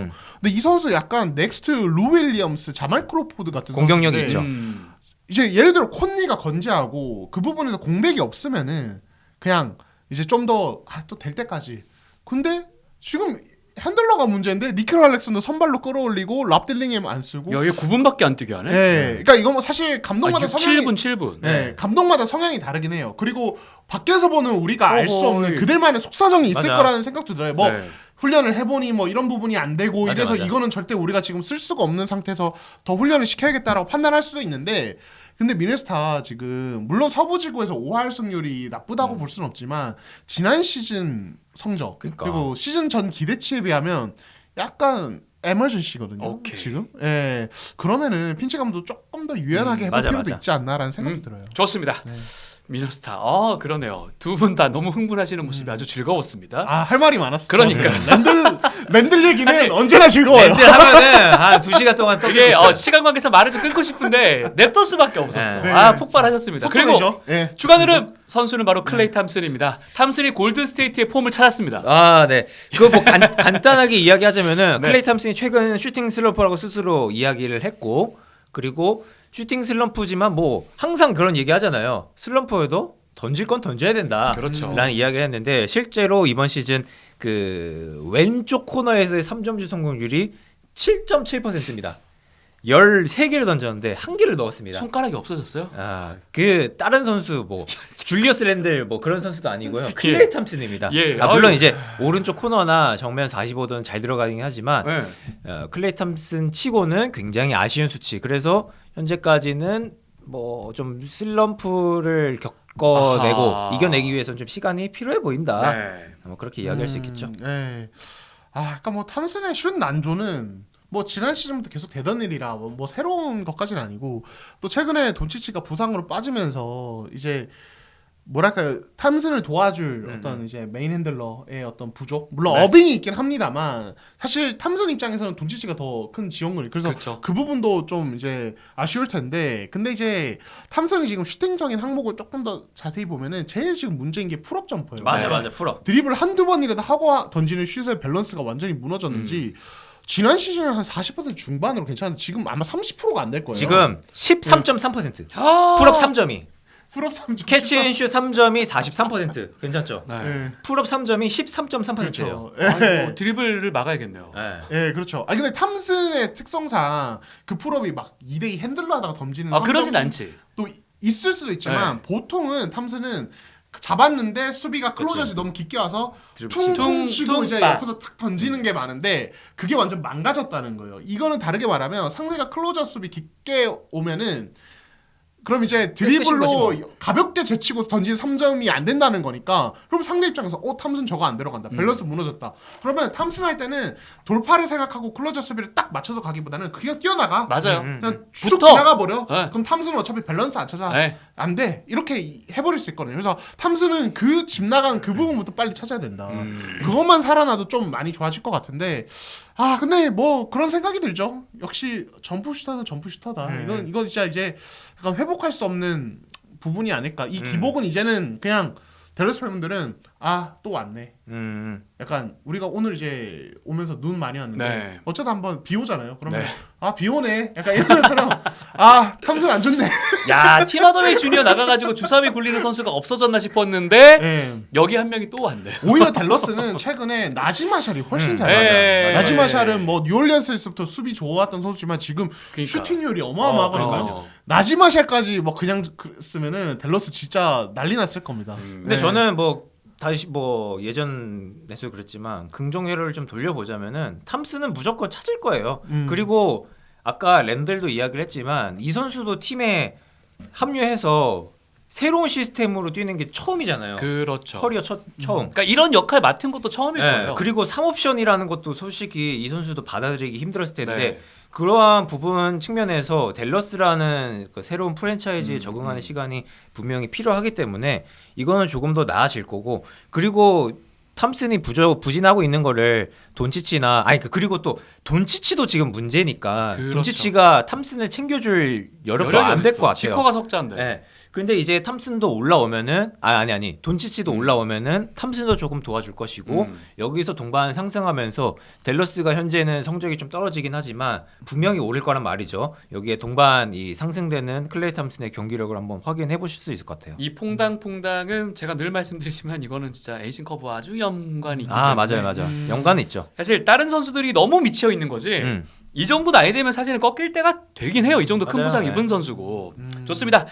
근데 이 선수 약간 넥스트 루 윌리엄스, 자말 크로포드 같은 공격력이 선수인데 있죠. 이제 예를 들어 콘니가 건재하고 그 부분에서 공백이 없으면은 그냥 이제 좀 더 또 될 때까지. 근데 지금 핸들러가 문제인데 니켈 알렉산더 선발로 끌어올리고 랍 딜링햄 안 쓰고. 야, 이게 9분밖에 안 뛰게 하네. 예, 그러니까 이거 뭐 사실 감독마다 6, 성향이 7분. 네, 감독마다 성향이 다르긴 해요. 그리고 밖에서 보는 우리가 알 수 어허, 없는 그들만의 속사정이 있을 맞아. 거라는 생각도 들어요. 뭐 네. 훈련을 해보니 뭐 이런 부분이 안 되고 맞아, 이래서 맞아. 이거는 절대 우리가 지금 쓸 수가 없는 상태에서 더 훈련을 시켜야겠다라고 판단할 수도 있는데 근데 미네스타 지금 물론 서부지구에서 5할 승률이 나쁘다고 볼 수는 없지만 지난 시즌 성적 그러니까. 그리고 시즌 전 기대치에 비하면 약간 에머전시거든요. 오케이. 지금 예 그러면은 핀치 감독도 조금 더 유연하게 해볼 맞아, 필요도 맞아. 있지 않나라는 생각이 들어요. 좋습니다. 미네스타. 그러네요. 두 분 다 너무 흥분하시는 모습이 아주 즐거웠습니다. 아 할 말이 많았어. 그러니까. 랜들 얘기는 사실 언제나 즐거워요. 랜들 하면은 한 2시간 동안 떠들고 이게 있어요. 시간 관계상 말을 좀 끊고 싶은데 냅둘 수밖에 없었어. 네. 폭발하셨습니다. 그리고 속도이죠. 예. 주간 흐름 선수는 바로 클레이 탐슨입니다. 탐슨이 골든 스테이트의 폼을 찾았습니다. 아, 네. 그거 뭐 간단하게 이야기하자면은 네. 클레이 탐슨이 최근 슈팅 슬럼프라고 스스로 이야기를 했고 그리고 슈팅 슬럼프지만 뭐 항상 그런 얘기 하잖아요. 슬럼프에도 던질 건 던져야 된다. 그렇죠. 라는 이야기를 했는데 실제로 이번 시즌 그 왼쪽 코너에서의 3점슛 성공률이 7.7%입니다. 13개를 던졌는데 1개를 넣었습니다. 손가락이 없어졌어요? 그 다른 선수 뭐 줄리어스 랜들 뭐 그런 선수도 아니고요. 클레이 탐슨입니다. 예. 물론 아유. 이제 오른쪽 코너나 정면 45도는 잘 들어가긴 하지만 네. 클레이 탐슨 치고는 굉장히 아쉬운 수치. 그래서 현재까지는 뭐 좀 슬럼프를 겪어내고 아하. 이겨내기 위해서는 좀 시간이 필요해 보인다. 네. 뭐 그렇게 이야기할 수 있겠죠. 예. 그러니까 뭐 탐슨의 슛 난조는 뭐 지난 시즌부터 계속 되던 일이라 뭐 새로운 것까지는 아니고 또 최근에 돈치치가 부상으로 빠지면서 이제 뭐랄까요 탐슨을 도와줄 어떤 이제 메인 핸들러의 어떤 부족 물론 네. 어빙이 있긴 합니다만 사실 탐슨 입장에서는 돈치치가 더 큰 지원을 그래서 그렇죠. 그 부분도 좀 이제 아쉬울 텐데 근데 이제 탐슨이 지금 슈팅적인 항목을 조금 더 자세히 보면은 제일 지금 문제인 게 풀업 점퍼예요. 맞아 네. 맞아 풀어. 드리블 한두 번이라도 하고 던지는 슛의 밸런스가 완전히 무너졌는지 지난 시즌은 한 40% 중반으로 괜찮은데 지금 아마 30%가 안 될 거예요. 지금 13.3%. 아~ 풀업 3점이. 풀업 3점 캐치앤슛 3점이 43%. 괜찮죠? 네. 예. 풀업 3점이 13.3%예요. 그렇죠. 아이고, 드리블을 막아야겠네요. 예, 그렇죠. 아니 근데 탐슨의 특성상 그 풀업이 막 2대2 핸들러 하다가 던지는 그러진 성적이 않지. 또 있을 수도 있지만 보통은 탐슨은 잡았는데 수비가 클로저시 너무 깊게 와서 퉁퉁 치고 이제 퉁, 옆에서 탁 던지는 게 많은데 그게 완전 망가졌다는 거예요. 이거는 다르게 말하면 상대가 클로저 수비 깊게 오면은 그럼 이제 드리블로 가볍게 제치고 던진 3점이 안 된다는 거니까 그럼 상대 입장에서 탐슨 저거 안 들어간다. 밸런스 무너졌다. 그러면 탐슨 할 때는 돌파를 생각하고 클로저 수비를 딱 맞춰서 가기보다는 그냥 뛰어나가. 맞아요. 그냥 쭉 붙어. 지나가 버려. 네. 그럼 탐슨은 어차피 밸런스 안 찾아. 네. 안 돼. 이렇게 해버릴 수 있거든요. 그래서 탐슨은 그 집 나간 그 부분부터 빨리 찾아야 된다. 그것만 살아나도 좀 많이 좋아질 것 같은데 근데 뭐 그런 생각이 들죠. 역시 점프슈터는 점프슈터다. 이건 진짜 이제 약간 회복할 수 없는 부분이 아닐까. 이 기복은 이제는 그냥 댈러스 팬분들은 또 왔네. 약간 우리가 오늘 이제 오면서 눈 많이 왔는데 네. 어쩌다 한번 비 오잖아요. 그러면 네. 비 오네. 약간 이런 것처럼 탐슨 안 좋네. 야, 팀하더웨이 주니어 나가가지고 주섬이 굴리는 선수가 없어졌나 싶었는데 예. 여기 한 명이 또 왔네요. 오히려 댈러스는 최근에 나지마샬이 훨씬 잘 네. 맞아. 나지마샬은 네. 뭐 뉴올리언스에서부터 수비 좋았던 선수지만 지금 그러니까. 슈팅률이 어마어마하거든요. 어. 나지마샬까지 뭐 그냥 쓰면은 댈러스 진짜 난리 났을 겁니다. 근데 저는 뭐 다시 뭐 예전에서 그랬지만 긍정회로를 좀 돌려보자면은 탐슨은 무조건 찾을 거예요. 그리고 아까 랜들도 이야기를 했지만 이 선수도 팀에 합류해서 새로운 시스템으로 뛰는 게 처음이잖아요. 그렇죠. 커리어 처음. 그러니까 이런 역할 맡은 것도 처음일 거예요. 그리고 3옵션이라는 것도 솔직히 이 선수도 받아들이기 힘들었을 텐데 네. 그러한 부분 측면에서 댈러스라는 그 새로운 프랜차이즈에 적응하는 시간이 분명히 필요하기 때문에 이거는 조금 더 나아질 거고 그리고 탐슨이 부진하고 있는 거를 돈치치나 그리고 또 돈치치도 지금 문제니까 그렇죠. 돈치치가 탐슨을 챙겨줄 여력도 안 될 것 같아요. 지커가 석자인데. 네. 근데 이제 탐슨도 올라오면은 아니 돈치치도 올라오면은 탐슨도 조금 도와줄 것이고 여기서 동반 상승하면서 댈러스가 현재는 성적이 좀 떨어지긴 하지만 분명히 오를 거란 말이죠. 여기에 동반 이 상승되는 클레이 탐슨의 경기력을 한번 확인해 보실 수 있을 것 같아요. 이 퐁당퐁당은 제가 늘 말씀드리지만 이거는 진짜 에이징 커브와 아주 연관이 있기 때문에 맞아요. 연관은 있죠. 사실 다른 선수들이 너무 미쳐 있는 거지. 이 정도 나이 되면 사실은 꺾일 때가 되긴 해요. 이 정도 큰 맞아요. 부상 네. 입은 선수고. 좋습니다.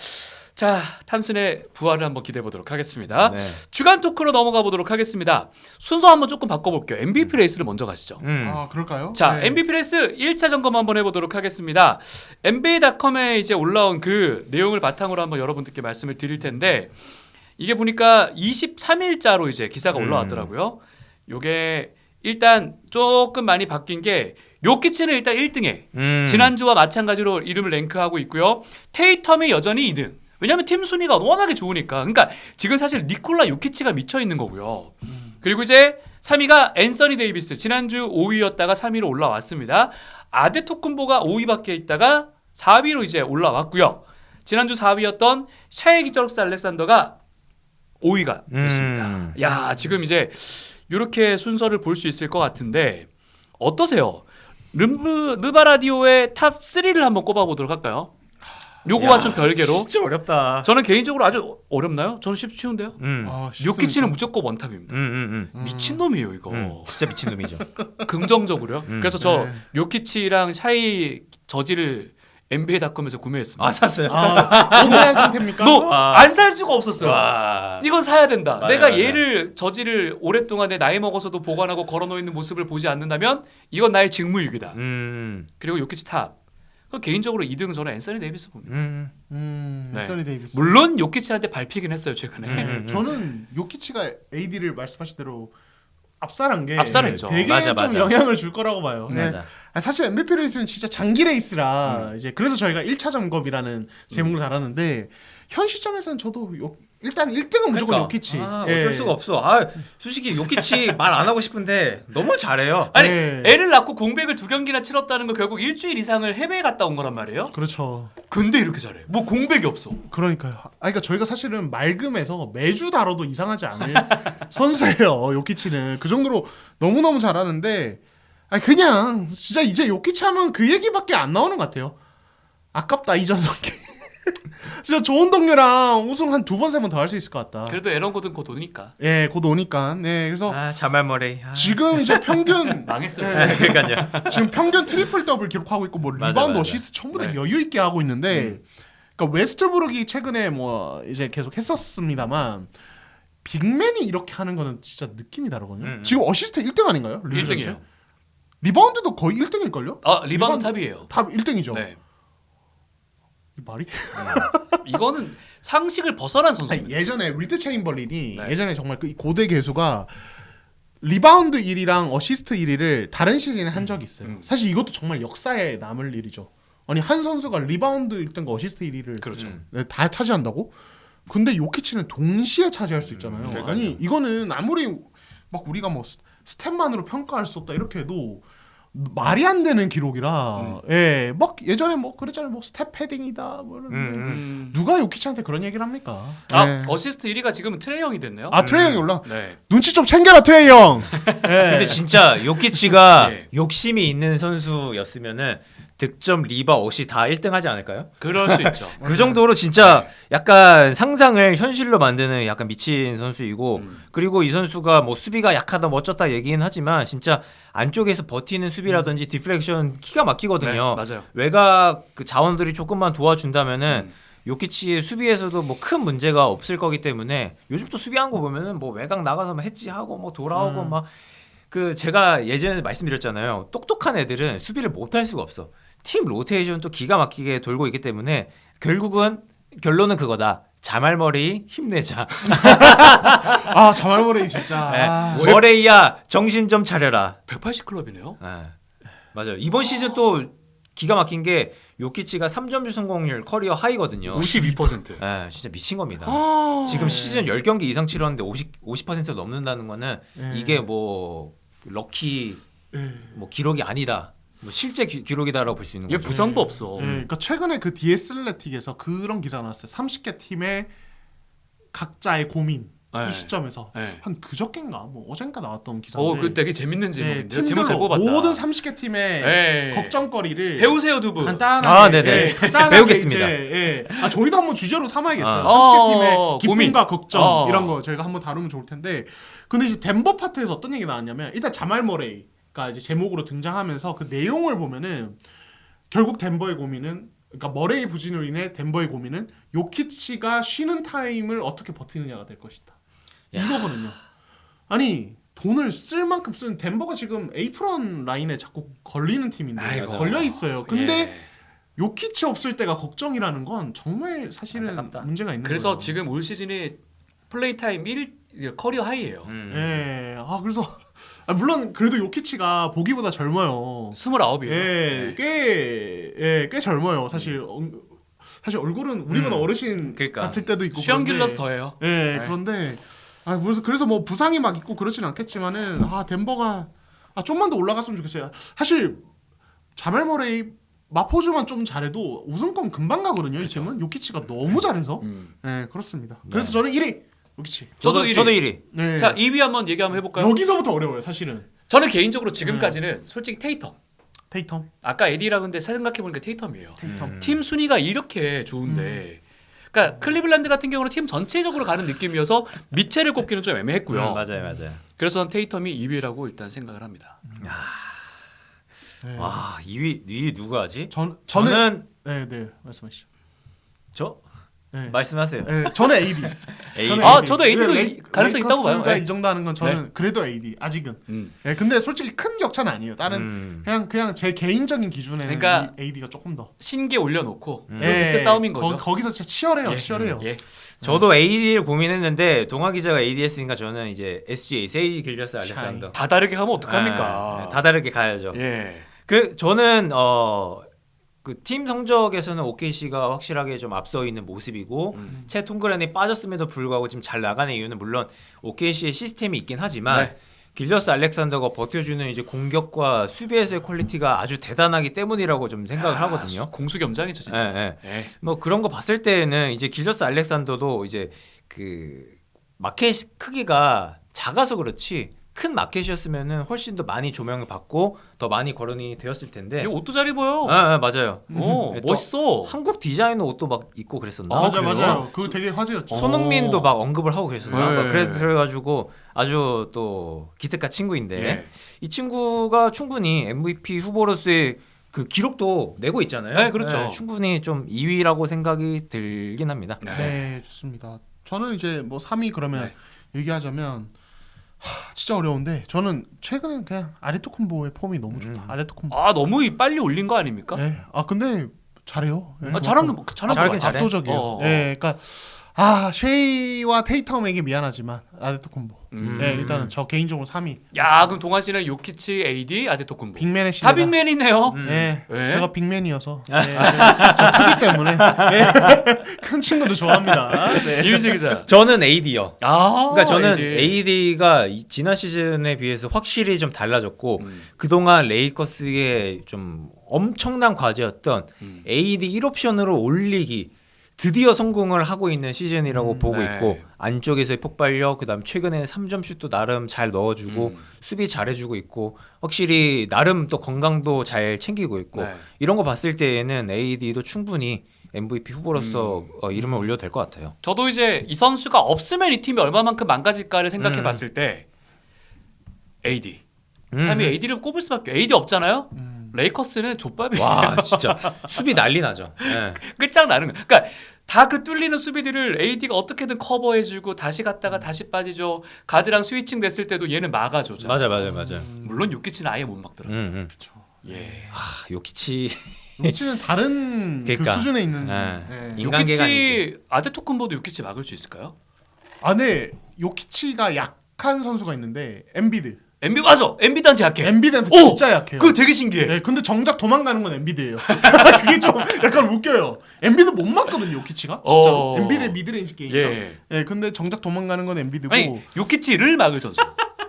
자, 탐슨의 부활을 한번 기대해 보도록 하겠습니다. 네. 주간 토크로 넘어가 보도록 하겠습니다. 순서 한번 조금 바꿔볼게요. MVP 레이스를 먼저 가시죠. 아 그럴까요? 자, 네. MVP 레이스 1차 점검 한번 해보도록 하겠습니다. NBA.com에 이제 올라온 그 내용을 바탕으로 한번 여러분들께 말씀을 드릴 텐데 이게 보니까 23일자로 이제 기사가 올라왔더라고요. 요게 일단 조금 많이 바뀐 게 요키치는 일단 1등에 지난주와 마찬가지로 이름을 랭크하고 있고요. 테이텀이 여전히 2등. 왜냐하면 팀 순위가 워낙에 좋으니까. 그러니까 지금 사실 니콜라 요키치가 미쳐 있는 거고요. 그리고 이제 3위가 앤서니 데이비스. 지난주 5위였다가 3위로 올라왔습니다. 아데토쿤보가 5위밖에 있다가 4위로 이제 올라왔고요. 지난주 4위였던 샤이 기저럭스 알렉산더가 5위가 됐습니다. 야, 지금 이제 이렇게 순서를 볼 수 있을 것 같은데 어떠세요? 르바라디오의 탑 3를 한번 꼽아보도록 할까요? 요거와 좀 별개로. 진짜 어렵다. 저는 개인적으로 아주 어렵나요? 저는 쉬운데요. 아, 요키치는 무조건 원탑입니다. 음. 미친놈이에요 이거. 진짜 미친놈이죠. 긍정적으로요. 그래서 저 네. 요키치랑 샤이 저지를 NBA.com에서 구매했습니다. 샀어요. 준비한 상태입니까? 안 살 수가 없었어요. 와. 이건 사야 된다. 맞아요, 내가 맞아요. 얘를 저지를 오랫동안 내 나이 먹어서도 보관하고 걸어놓는 모습을 보지 않는다면 이건 나의 직무유기다. 그리고 요키치 탑. 그럼 개인적으로 2등 저는 앤서니 데이비스 봅니다. 네. 앤서니 데이비스. 물론 요키치한테 밟히긴 했어요 최근에. 저는 요키치가 AD를 말씀하신 대로 압살한 게 압살했죠. 되게 맞아. 좀 영향을 줄 거라고 봐요. 맞아. 사실 MVP 레이스는 진짜 장기 레이스라 이제 그래서 저희가 1차 점검이라는 제목을 달았는데 현 시점에서는 저도 일단 1등은 무조건 요키치. 어쩔 수가 없어. 솔직히 요키치 말 안 하고 싶은데 너무 잘해요. 아니 네. 애를 낳고 공백을 2경기나 치렀다는 거 결국 일주일 이상을 해외에 갔다 온 거란 말이에요. 그렇죠. 근데 이렇게 잘해. 뭐 공백이 없어. 그러니까요. 그러니까 저희가 사실은 맑음에서 매주 다뤄도 이상하지 않을 선수예요. 요키치는 그 정도로 너무너무 잘하는데 그냥 진짜 이제 요키치 하면 그 얘기밖에 안 나오는 것 같아요. 아깝다 이전성기. 진짜 좋은 동료랑 우승 한 2번 3번 더 할 수 있을 것 같다. 그래도 에런 고든 곧 오니까. 예, 곧 오니까. 네, 그래서 자말 머레이. 지금 이제 평균 망했어요. 그러니까요. 지금 평균 트리플 더블 기록하고 있고 뭐 맞아, 리바운드 맞아. 어시스트 전부 다 네. 여유 있게 하고 있는데, 그러니까 웨스트브룩이 최근에 뭐 이제 계속 했었습니다만 빅맨이 이렇게 하는 거는 진짜 느낌이 다르거든요. 지금 어시스트 1등 아닌가요? 1등이에요. 리바운드도 거의 1등일 걸요? 리바운드 탑이에요. 탑 1등이죠. 네. 이 말이 돼? 이거는 상식을 벗어난 선수. 아니, 예전에 윌트 체인벌린이 네. 예전에 정말 그 고대 개수가 리바운드 1위랑 어시스트 1위를 다른 시즌에 한 적이 있어요. 사실 이것도 정말 역사에 남을 일이죠. 아니 한 선수가 리바운드 1등과 어시스트 1위를 그렇죠. 다 차지한다고? 근데 요키치는 동시에 차지할 수 있잖아요. 그러니까요. 아니 이거는 아무리 막 우리가 뭐 스탯만으로 평가할 수 없다 이렇게 해도 말이 안 되는 기록이라 예, 막 예전에 뭐 그랬잖아요. 뭐 스텝 패딩이다 뭐 이러는데 누가 요키치한테 그런 얘기를 합니까? 예. 어시스트 1위가 지금 트레이 형이 됐네요. 트레이 형이 올라. 네. 눈치 좀 챙겨라 트레이 형. 예. 근데 진짜 요키치가 네. 욕심이 있는 선수였으면은 득점, 리바, 어시 다 1등 하지 않을까요? 그럴 수 있죠. 그 정도로 진짜 약간 상상을 현실로 만드는 약간 미친 선수이고 그리고 이 선수가 뭐 수비가 약하다 뭐 어쩌다 얘기는 하지만 진짜 안쪽에서 버티는 수비라든지 디플렉션 기가 막히거든요. 네, 맞아요. 외곽 그 자원들이 조금만 도와준다면은 요키치의 수비에서도 뭐 큰 문제가 없을 거기 때문에 요즘 또 수비한 거 보면은 뭐 외곽 나가서 뭐 해지하고 뭐 돌아오고 막 그 제가 예전에 말씀드렸잖아요. 똑똑한 애들은 수비를 못 할 수가 없어. 팀 로테이션도 기가 막히게 돌고 있기 때문에 결론은 그거다. 자말머레이 힘내자. 자말머레이 진짜. 네. 머레이야 정신 좀 차려라. 180 클럽이네요. 네. 맞아요. 이번 시즌 또 기가 막힌 게 요키치가 3점슛 성공률 커리어 하이거든요. 52%. 예, 진짜 미친 겁니다. 아~ 지금 시즌 10경기 이상 치렀는데 50% 넘는다는 거는 네. 이게 뭐 럭키 예. 뭐 기록이 아니다. 뭐 실제 기록이다라고 볼 수 있는 얘 거죠. 부상도 없어. 예, 그러니까 최근에 그 디에슬레틱에서 그런 기사가 나왔어요. 30개 팀의 각자의 고민 네. 이 시점에서 네. 한 그저께인가 뭐 어젠가 나왔던 기사인데. 그 되게 재밌는 제목인데요. 예, 제목 잘 팀별로 뽑았다. 모든 30개 팀의 예. 걱정거리를 배우세요 두 분. 간단하게 아, 네네. 간단하게 배우겠습니다. 이제, 아 저희도 한번 주제로 삼아야겠어요. 아. 30개 팀의 고민. 기쁨과 걱정 어. 이런 거 저희가 한번 다루면 좋을 텐데. 근데 이제 덴버 파트에서 어떤 얘기 나왔냐면 일단 자말 머레이가 이제 제목으로 등장하면서 그 내용을 보면은 결국 덴버의 고민은 그러니까 머레이 부진으로 인해 덴버의 고민은 요키치가 쉬는 타임을 어떻게 버티느냐가 될 것이다. 이거거든요. 아니 돈을 쓸 만큼 쓰는 덴버가 지금 에이프런 라인에 자꾸 걸리는 팀인데 아이고. 걸려 있어요. 근데 예. 요키치 없을 때가 걱정이라는 건 정말 사실은 안타깝다. 문제가 있는 그래서 거예요. 지금 올 시즌이 플레이 타임 1 커리어 하이예요. 예. 아 그래서 물론 그래도 요키치가 보기보다 젊어요. 29이에요. 예. 꽤 젊어요. 사실 사실 얼굴은 우리보다 어르신 그러니까. 같을 때도 있고 슈언 그런데 길러스 더해요. 예, 네. 그런데 그래서 뭐 부상이 막 있고 그렇진 않겠지만은 덴버가 좀만 더 올라갔으면 좋겠어요. 사실 자멜 머레이 마포주만 좀 잘해도 우승권 금방 가거든요. 이 팀은 요키치가 너무 잘해서. 네, 그렇습니다. 그래서 저는 1위 요키치. 저도 1위. 저도 1위. 네. 자 2위 한번 얘기 한번 해볼까요? 여기서부터 어려워요, 사실은. 저는 개인적으로 지금까지는 솔직히 테이텀. 테이텀. 아까 에디라고 했는데 생각해보니까 테이텀이에요. 테이텀. 팀 순위가 이렇게 좋은데 그러니까 클리블랜드 같은 경우는 팀 전체적으로 가는 느낌이어서 미첼을 꼽기는 좀 애매했고요. 맞아요. 그래서 전 테이텀이 2위라고 일단 생각을 합니다. 네. 와 2위 누가 하지? 저는 네, 말씀하시죠. 저 네. 말씀하세요. 네, 저는 AD. AD. 아, 저도 AD도 가능성이 있다고 봐요. 레이커스가 네. 이 정도 하는 건 저는 그래도 AD 아직은. 음. 네, 근데 솔직히 큰 격차는 아니에요. 다른 그냥 제 개인적인 기준에는 그러니까 AD가 조금 더. 신계 올려놓고 예, 그때 싸움인 거죠. 거기서 진짜 치열해요. 예. 치열해요. 예. 저도 AD를 고민했는데 동아 기자가 AD 했으니까 저는 이제 SGA 세이 길저스 알렉산더. 다 다르게 가면 어떡합니까? 다 다르게 가야죠. 예. 그 저는 그 팀 성적에서는 OKC가 확실하게 좀 앞서 있는 모습이고 채 톰그랜이 빠졌음에도 불구하고 지금 잘 나가는 이유는 물론 OKC의 시스템이 있긴 하지만 네. 길저스 알렉산더가 버텨주는 이제 공격과 수비에서의 퀄리티가 아주 대단하기 때문이라고 좀 생각을 하거든요. 공수겸장이죠 진짜. 예. 예. 뭐 그런 거 봤을 때는 이제 길저스 알렉산더도 이제 그 마켓 크기가 작아서 그렇지 큰 마켓이었으면은 훨씬 더 많이 조명을 받고 더 많이 거론이 되었을 텐데. 얘 옷도 잘 입어요. 맞아요. 오, 또 멋있어. 한국 디자이너 옷도 막 입고 그랬었나? 아, 그래요? 맞아요. 그거 되게 화제였죠. 손흥민도 막 언급을 하고 그랬었나? 네. 그래가지고 아주 또 기특한 친구인데 예. 이 친구가 충분히 MVP 후보로서의 그 기록도 내고 있잖아요. 네, 그렇죠. 충분히 좀 2위라고 생각이 들긴 합니다. 네, 좋습니다. 저는 이제 뭐 3위 그러면 네. 얘기하자면 진짜 어려운데 저는 최근에 그냥 아레토쿤보의 폼이 너무 좋다. 아레토쿤보. 아 너무 빨리 올린 거 아닙니까? 네. 근데 잘해요. 네, 잘하는 거 잘하긴 잘해. 압도적이에요. 어. 네, 그러니까 쉐이와 테이텀에게 미안하지만 아레토쿤보. 네, 일단은 저 개인적으로 3위. 야 그럼 동환 씨는 요키치, AD, 아데토쿤보. 빅맨의 시대다. 다 빅맨이네요. 네, 네. 제가 빅맨이어서 저 크기 때문에 큰 친구도 좋아합니다. 네. 이윤재 기자. 저는 AD요. 그러니까 저는 AD. AD가 지난 시즌에 비해서 확실히 좀 달라졌고 그동안 레이커스의 좀 엄청난 과제였던 AD 1옵션으로 올리기 드디어 성공을 하고 있는 시즌이라고 보고 네. 있고 안쪽에서의 폭발력 그다음 최근에 3점 슛도 나름 잘 넣어주고 수비 잘해주고 있고 확실히 나름 또 건강도 잘 챙기고 있고 네. 이런 거 봤을 때에는 AD도 충분히 MVP 후보로서 이름을 올려도 될 것 같아요. 저도 이제 이 선수가 없으면 이 팀이 얼마만큼 망가질까를 생각해 봤을 때 AD 3위 AD를 꼽을 수밖에. AD 없잖아요. 레이커스는 족밥이에요. 와 진짜 수비 난리 나죠. 네. 끝장나는 거야. 그러니까 다 그 뚫리는 수비들을 AD가 어떻게든 커버해주고 다시 갔다가 다시 빠지죠. 가드랑 스위칭 됐을 때도 얘는 막아줘. 맞아. 물론 요키치는 아예 못 막더라고. 예. 요키치 요키치는 다른 그러니까. 그 수준에 있는. 네. 네. 인간계가 요키치 아데토쿤보도 요키치 막을 수 있을까요? 네, 요키치가 약한 선수가 있는데 엠비드. 엔비드한테 약해. 엔비드한테 오! 진짜 약해요. 그거 되게 신기해. 네, 근데 정작 도망가는 건 엔비드예요. 그게 좀 약간 웃겨요. 엔비드 못 맞거든요, 요키치가. 진짜 엔비드의 미드레인지 게임이라. 예. 예, 근데 정작 도망가는 건 엔비드고 아니 요키치를 막을 선수.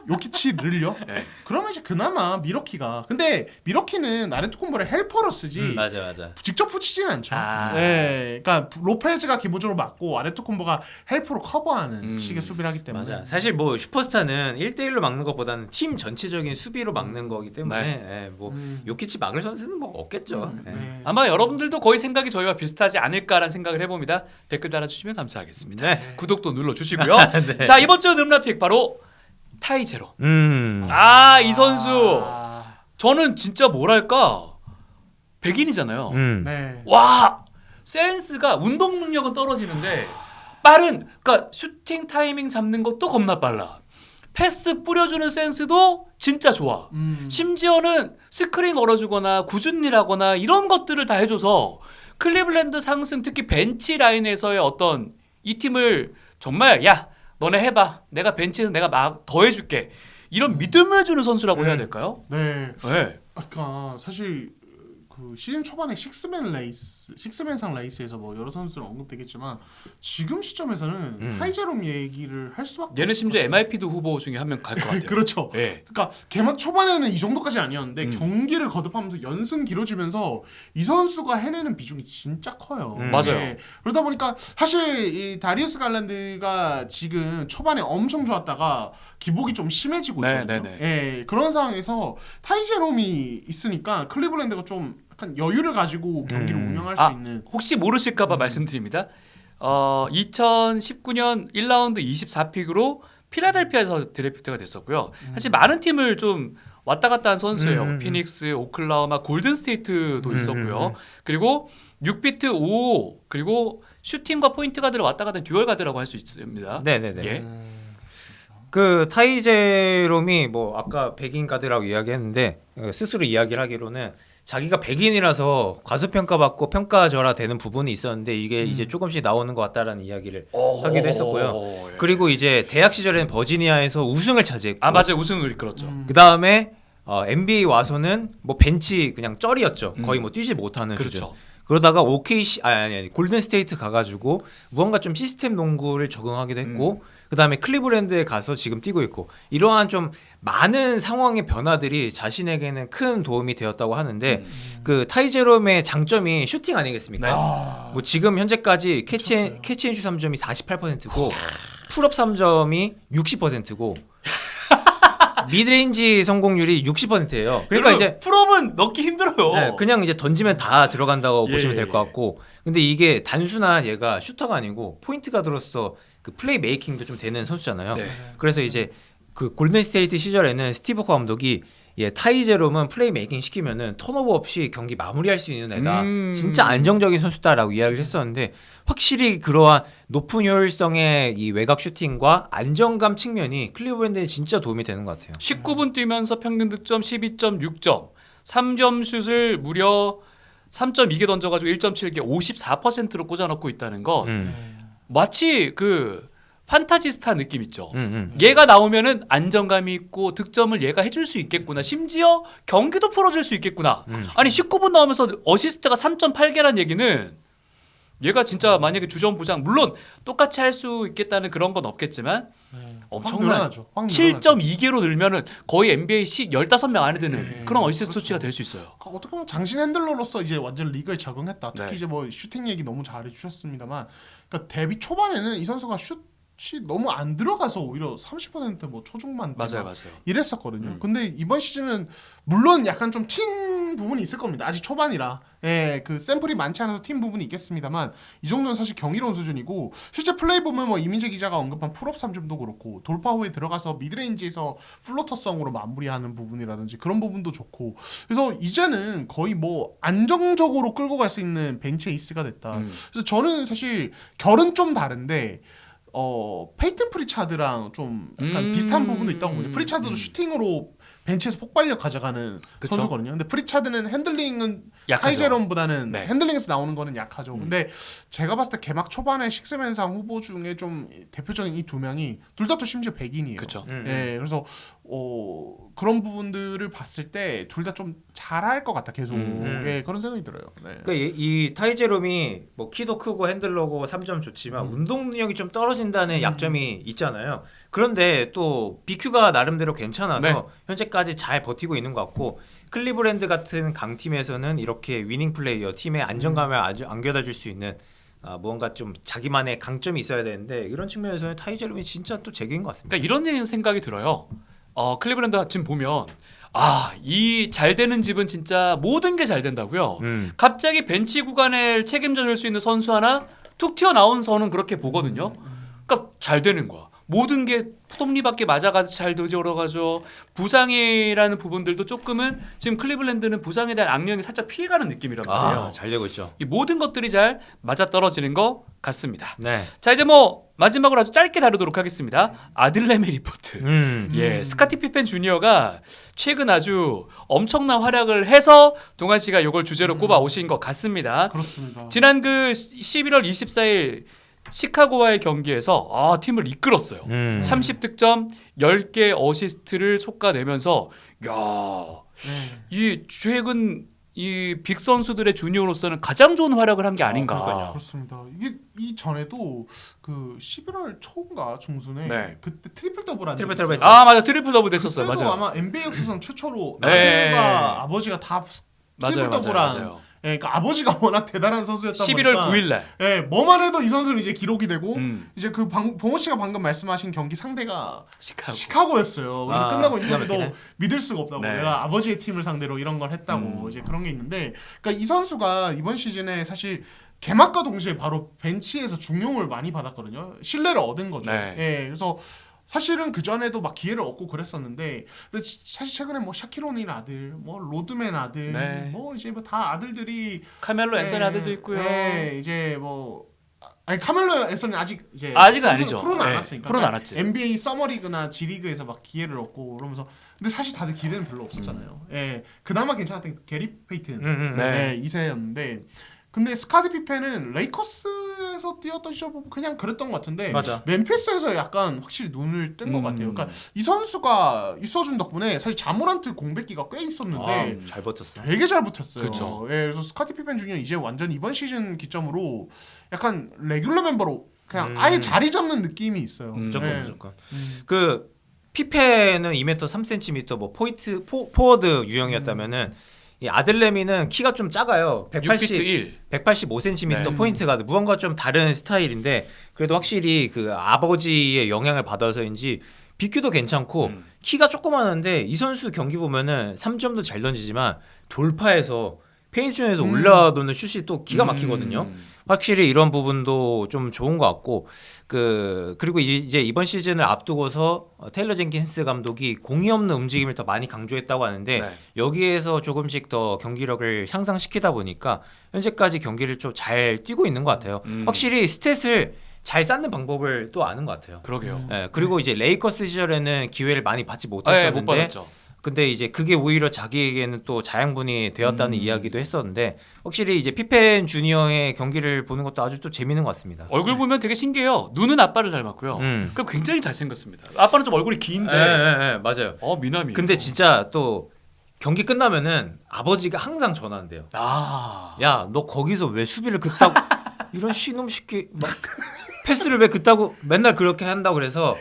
요키치를요? 예. 그러면 이제 그나마 미러키가. 근데 미러키는 아레토콤보를 헬퍼로 쓰지. 맞아. 직접 붙이지는 않죠. 아. 예, 그러니까 로페즈가 기본적으로 맞고 아레토콤보가 헬퍼로 커버하는 식의 수비를 하기 때문에. 맞아. 사실 뭐 슈퍼스타는 1대1로 막는 것보다는 팀 전체적인 수비로 막는 거기 때문에 네. 예, 뭐 요키치 막을 선수는 뭐 없겠죠. 예. 네. 아마 여러분들도 거의 생각이 저희와 비슷하지 않을까라는 생각을 해봅니다. 댓글 달아주시면 감사하겠습니다. 네. 구독도 눌러주시고요. 자 이번 주 음란픽 바로 타이제로. 이 선수 저는 진짜 뭐랄까 백인이잖아요. 네. 와 센스가 운동 능력은 떨어지는데 그러니까 슈팅 타이밍 잡는 것도 겁나 빨라. 패스 뿌려주는 센스도 진짜 좋아. 심지어는 스크린 걸어주거나 구준리라거나 이런 것들을 다 해줘서 클리블랜드 상승 특히 벤치 라인에서의 어떤 이 팀을 정말 야 너네 해봐 내가 벤치에서 내가 막 더 해줄게 이런 믿음을 주는 선수라고 해야 될까요? 네. 네. 아까 사실 그 시즌 초반에 식스맨상 레이스에서 뭐 여러 선수들 언급되겠지만 지금 시점에서는 타이제롬 얘기를 할 수밖에. 얘는 심지어 MIP도 후보 중에 한 명 갈 것 같아요. 그렇죠. 네. 그러니까 개막 초반에는 이 정도까지 아니었는데 경기를 거듭하면서 연승 길어지면서 이 선수가 해내는 비중이 진짜 커요. 맞아요. 그러다 보니까 사실 이 다리우스 갈란드가 지금 초반에 엄청 좋았다가 기복이 좀 심해지고 있거든요. 네. 예, 그런 상황에서 타이제롬이 있으니까 클리블랜드가 좀 약간 여유를 가지고 경기를 운영할 수 있는. 혹시 모르실까봐 말씀드립니다. 2019년 1라운드 24픽으로 필라델피아에서 드래프트가 됐었고요. 사실 많은 팀을 좀 왔다 갔다 한 선수예요. 피닉스, 오클라호마, 골든스테이트도 있었고요. 그리고 6비트 5 그리고 슈팅과 포인트 가드를 왔다 갔다 듀얼 가드라고 할 수 있습니다. 네네네. 예. 그 타이제롬이 뭐 아까 백인 가드라고 이야기했는데 스스로 이야기를 하기로는 자기가 백인이라서 과소평가받고 평가절하 되는 부분이 있었는데 이게 이제 조금씩 나오는 것 같다라는 이야기를 하기도 했었고요. 예. 그리고 이제 대학 시절에는 버지니아에서 우승을 차지했고 맞아요. 우승을 이끌었죠. 그 다음에 NBA 와서는 뭐 벤치 그냥 쩔이었죠. 거의 뭐 뛰지 못하는 수준. 그렇죠. 그러다가 OKC 아니 골든 스테이트 가가지고 무언가 좀 시스템 농구를 적응하기도 했고 그 다음에 클리브랜드에 가서 지금 뛰고 있고 이러한 좀 많은 상황의 변화들이 자신에게는 큰 도움이 되었다고 하는데 그 타이제롬의 장점이 슈팅 아니겠습니까? 뭐 지금 현재까지 캐치앤슛 3점이 48%고 풀업 3점이 60%고 미드레인지 성공률이 60%예요. 그러니까 이제 풀업은 넣기 힘들어요. 네, 그냥 이제 던지면 다 들어간다고 예, 보시면 될 것 같고, 근데 이게 단순한 얘가 슈터가 아니고 포인트 가드로서 그 플레이 메이킹도 좀 되는 선수잖아요. 네. 그래서 이제 그 골든 스테이트 시절에는 스티브 커 감독이 타이제롬은 플레이 메이킹 시키면은 턴오버 없이 경기 마무리할 수 있는 애다. 진짜 안정적인 선수다라고 이야기를 했었는데 확실히 그러한 높은 효율성의 이 외곽 슈팅과 안정감 측면이 클리브랜드에 진짜 도움이 되는 것 같아요. 19분 뛰면서 평균 득점 12.6점, 3점 슛을 무려 3.2개 던져가지고 1.7개 54%로 꽂아넣고 있다는 건 마치 그 판타지스타 느낌 있죠. 얘가 나오면은 안정감이 있고 득점을 얘가 해줄 수 있겠구나. 심지어 경기도 풀어줄 수 있겠구나. 아니 19분 나오면서 어시스트가 3.8개란 얘기는 얘가 진짜 만약에 주전 부장 물론 똑같이 할 수 있겠다는 그런 건 없겠지만 엄청난 7.2개로 늘면은 거의 NBA 15명 안에 드는 그런 어시스트 수치가 될 수 있어요. 어떻게 보면 장신 핸들러로서 이제 완전 리그에 적응했다. 특히 네. 이제 뭐 슈팅 얘기 너무 잘해주셨습니다만, 그러니까 데뷔 초반에는 이 선수가 슛이 너무 안 들어가서 오히려 30%뭐 초중반 맞아요. 이랬었거든요. 근데 이번 시즌은 물론 약간 좀 팀 부분이 있을 겁니다. 아직 초반이라 그 샘플이 많지 않아서 팀 부분이 있겠습니다만 이 정도는 사실 경이로운 수준이고, 실제 플레이 보면 뭐 이민재 기자가 언급한 풀업 3점도 그렇고 돌파 후에 들어가서 미드레인지에서 플로터성으로 마무리하는 부분이라든지 그런 부분도 좋고, 그래서 이제는 거의 뭐 안정적으로 끌고 갈 수 있는 벤치 에이스가 됐다. 그래서 저는 사실 결은 좀 다른데 페이튼 프리차드랑 좀 약간 비슷한 부분도 있다고 보니, 프리차드도 슈팅으로 벤치에서 폭발력 가져가는 그쵸? 선수거든요. 근데 프리차드는 핸들링은 약하죠. 타이제롬보다는 네. 핸들링에서 나오는 거는 약하죠. 근데 제가 봤을 때 개막 초반에 식스맨상 후보 중에 좀 대표적인 이 두 명이 둘 다 또 심지어 백인이에요. 그렇죠. 예, 그래서 그런 부분들을 봤을 때 둘 다 좀 잘할 것 같다 계속 예, 그런 생각이 들어요. 네. 그러니까 이 타이제롬이 뭐 키도 크고 핸들러고 3점 좋지만 운동 능력이 좀 떨어진다는 약점이 있잖아요. 그런데 또 BQ가 나름대로 괜찮아서 네. 현재까지 잘 버티고 있는 것 같고 클리브랜드 같은 강팀에서는 이렇게 위닝 플레이어 팀의 안정감을 아주 안겨다 줄 수 있는 무언가 좀 자기만의 강점이 있어야 되는데 이런 측면에서는 타이제롬이 진짜 또 제격인 것 같습니다. 그러니까 이런 생각이 들어요. 클리브랜드 지금 보면 이 잘 되는 집은 진짜 모든 게 잘 된다고요. 갑자기 벤치 구간을 책임져 줄 수 있는 선수 하나 툭 튀어나온 선은 그렇게 보거든요. 그러니까 잘 되는 거야. 모든 게 톱니바퀴 맞아가서 잘 돌아가죠. 부상이라는 부분들도 조금은 지금 클리블랜드는 부상에 대한 악령이 살짝 피해가는 느낌이란 말이에요. 잘 되고 있죠. 이 모든 것들이 잘 맞아떨어지는 것 같습니다. 네. 자 이제 뭐 마지막으로 아주 짧게 다루도록 하겠습니다. 아들레메 리포트. 예, 스카티 피펜 주니어가 최근 아주 엄청난 활약을 해서 동환 씨가 이걸 주제로 꼽아 오신 것 같습니다. 그렇습니다. 지난 그 11월 24일 시카고와의 경기에서 팀을 이끌었어요. 30득점, 10개 어시스트를 쏟아내면서 이 최근 이 빅 선수들의 주니어로서는 가장 좋은 활약을 한 게 아닌가. 그렇습니다. 이게 이 전에도 그 11월 초인가 중순에 네. 그때 트리플 더블 트리플 더블 했죠. 맞아 트리플 더블 됐었어요. 그때도 맞아요. 아마 NBA 역사상 최초로 네. 아들과 아버지가 다 트리플 더블한. 맞아요. 예, 그러니까 아버지가 워낙 대단한 선수였다 11월 보니까 9일 날. 예, 뭐만 해도 이 선수는 이제 기록이 되고 음. 이제 그 봉호 씨가 방금 말씀하신 경기 상대가 시카고. 시카고였어요. 그래서 끝나고 기가 인터뷰도 막히네. 믿을 수가 없다고 네. 내가 아버지의 팀을 상대로 이런 걸 했다고 이제 그런 게 있는데, 그러니까 이 선수가 이번 시즌에 사실 개막과 동시에 바로 벤치에서 중용을 많이 받았거든요. 신뢰를 얻은 거죠. 네. 예, 그래서 사실은 그 전에도 막 기회를 얻고 그랬었는데, 근데 사실 최근에 뭐 샤키로닐 아들, 뭐 로드맨 아들, 네. 뭐 이제 뭐 다 아들들이 카멜로 앤서니 아들도 있고요. 이제 뭐 아니 카멜로 앤서니 아직은 아니죠. 프로는 안 네, 왔으니까. 프로는 안 왔지. NBA 서머리그나 G리그에서 막 기회를 얻고 그러면서, 근데 사실 다들 기대는 별로 없었잖아요. 예, 그나마 괜찮았던 게리 페이튼 네. 2세였는데, 근데 스카디 피펜은 레이커스에서 뛰었던 시절 보면 그냥 그랬던 것 같은데 맞아. 멤피스에서 약간 확실히 눈을 뜬 것 같아요. 그러니까 이 선수가 있어준 덕분에 사실 자모란트 공백기가 꽤 있었는데 잘 버텼어. 되게 잘 붙었어요. 그쵸. 예, 그래서 스카티 피펜 주니어 이제 완전 이번 시즌 기점으로 약간 레귤러 멤버로 그냥 아예 자리 잡는 느낌이 있어요. 무조건 예. 무조건. 그 피페는 2m 3cm 뭐 포워드 유형이었다면은 이 아들레미는 키가 좀 작아요. 6피트 1. 185cm 네. 포인트 가드. 무언가 좀 다른 스타일인데 그래도 확실히 그 아버지의 영향을 받아서인지 BQ도 괜찮고 키가 조그마한데 이 선수 경기 보면은 3점도 잘 던지지만 돌파해서 페인트존에서 올라오는 슛이 또 기가 막히거든요. 확실히 이런 부분도 좀 좋은 것 같고 그리고 이제 이번 시즌을 앞두고서 테일러 젠킨스 감독이 공이 없는 움직임을 더 많이 강조했다고 하는데 네. 여기에서 조금씩 더 경기력을 향상시키다 보니까 현재까지 경기를 좀 잘 뛰고 있는 것 같아요. 확실히 스탯을 잘 쌓는 방법을 또 아는 것 같아요. 그러게요. 예, 그리고 이제 레이커스 시절에는 기회를 많이 받지 못 못했었는데 받았죠. 근데 이제 그게 오히려 자기에게는 또 자양분이 되었다는 이야기도 했었는데 확실히 이제 피펜 주니어의 경기를 보는 것도 아주 또 재밌는 것 같습니다. 얼굴 보면 되게 신기해요. 눈은 아빠를 닮았고요. 그러니까 굉장히 잘생겼습니다. 아빠는 좀 얼굴이 긴데. 맞아요. 미남이. 근데 진짜 또 경기 끝나면은 아버지가 항상 전화한대요. 야, 너 거기서 왜 수비를 그따고 이런 신놈 새끼 막 패스를 왜 그따고 맨날 그렇게 한다고 그래서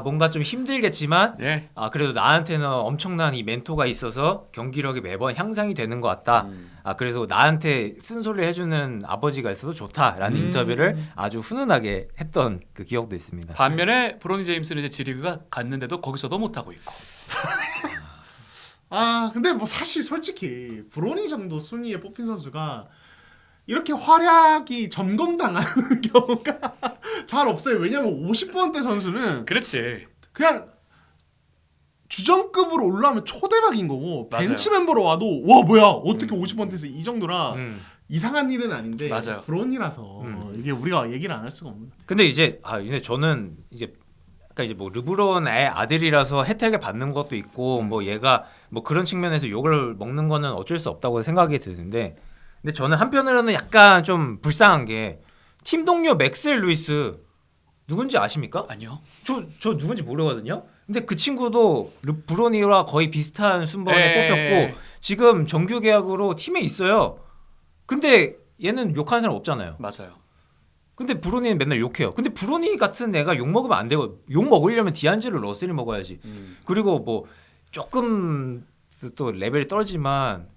뭔가 좀 힘들겠지만 예. 그래도 나한테는 엄청난 이 멘토가 있어서 경기력이 매번 향상이 되는 것 같다. 그래서 나한테 쓴소리를 해주는 아버지가 있어서 좋다라는 인터뷰를 아주 훈훈하게 했던 그 기억도 있습니다. 반면에 브로니 제임스는 이제 G리그가 갔는데도 거기서도 못 하고 있고. 근데 뭐 사실 솔직히 브로니 정도 순위에 뽑힌 선수가 이렇게 활약이 점검당하는 경우가 잘 없어요. 왜냐면 50번대 선수는 그렇지. 그냥 주전급으로 올라오면 초대박인 거고, 맞아요. 벤치 멤버로 와도 와 뭐야 어떻게 50번대에서 이 정도라 이상한 일은 아닌데 맞아요. 브론이라서 이게 우리가 얘기를 안 할 수가 없는. 근데 이제 근데 저는 이제 그러니까 이제 뭐 르브론의 아들이라서 혜택을 받는 것도 있고 뭐 얘가 뭐 그런 측면에서 욕을 먹는 거는 어쩔 수 없다고 생각이 드는데, 근데 저는 한편으로는 약간 좀 불쌍한 게 팀 동료 맥스웰 루이스 누군지 아십니까? 아니요. 저 누군지 모르거든요. 근데 그 친구도 브로니와 거의 비슷한 순번에 예. 뽑혔고 지금 정규 계약으로 팀에 있어요. 근데 얘는 욕하는 사람 없잖아요. 맞아요. 근데 브로니는 맨날 욕해요. 근데 브로니 같은 애가 욕 먹으면 안 되고 욕 먹으려면 디안젤로 러셀이 먹어야지. 그리고 뭐 조금 또 레벨이 떨어지만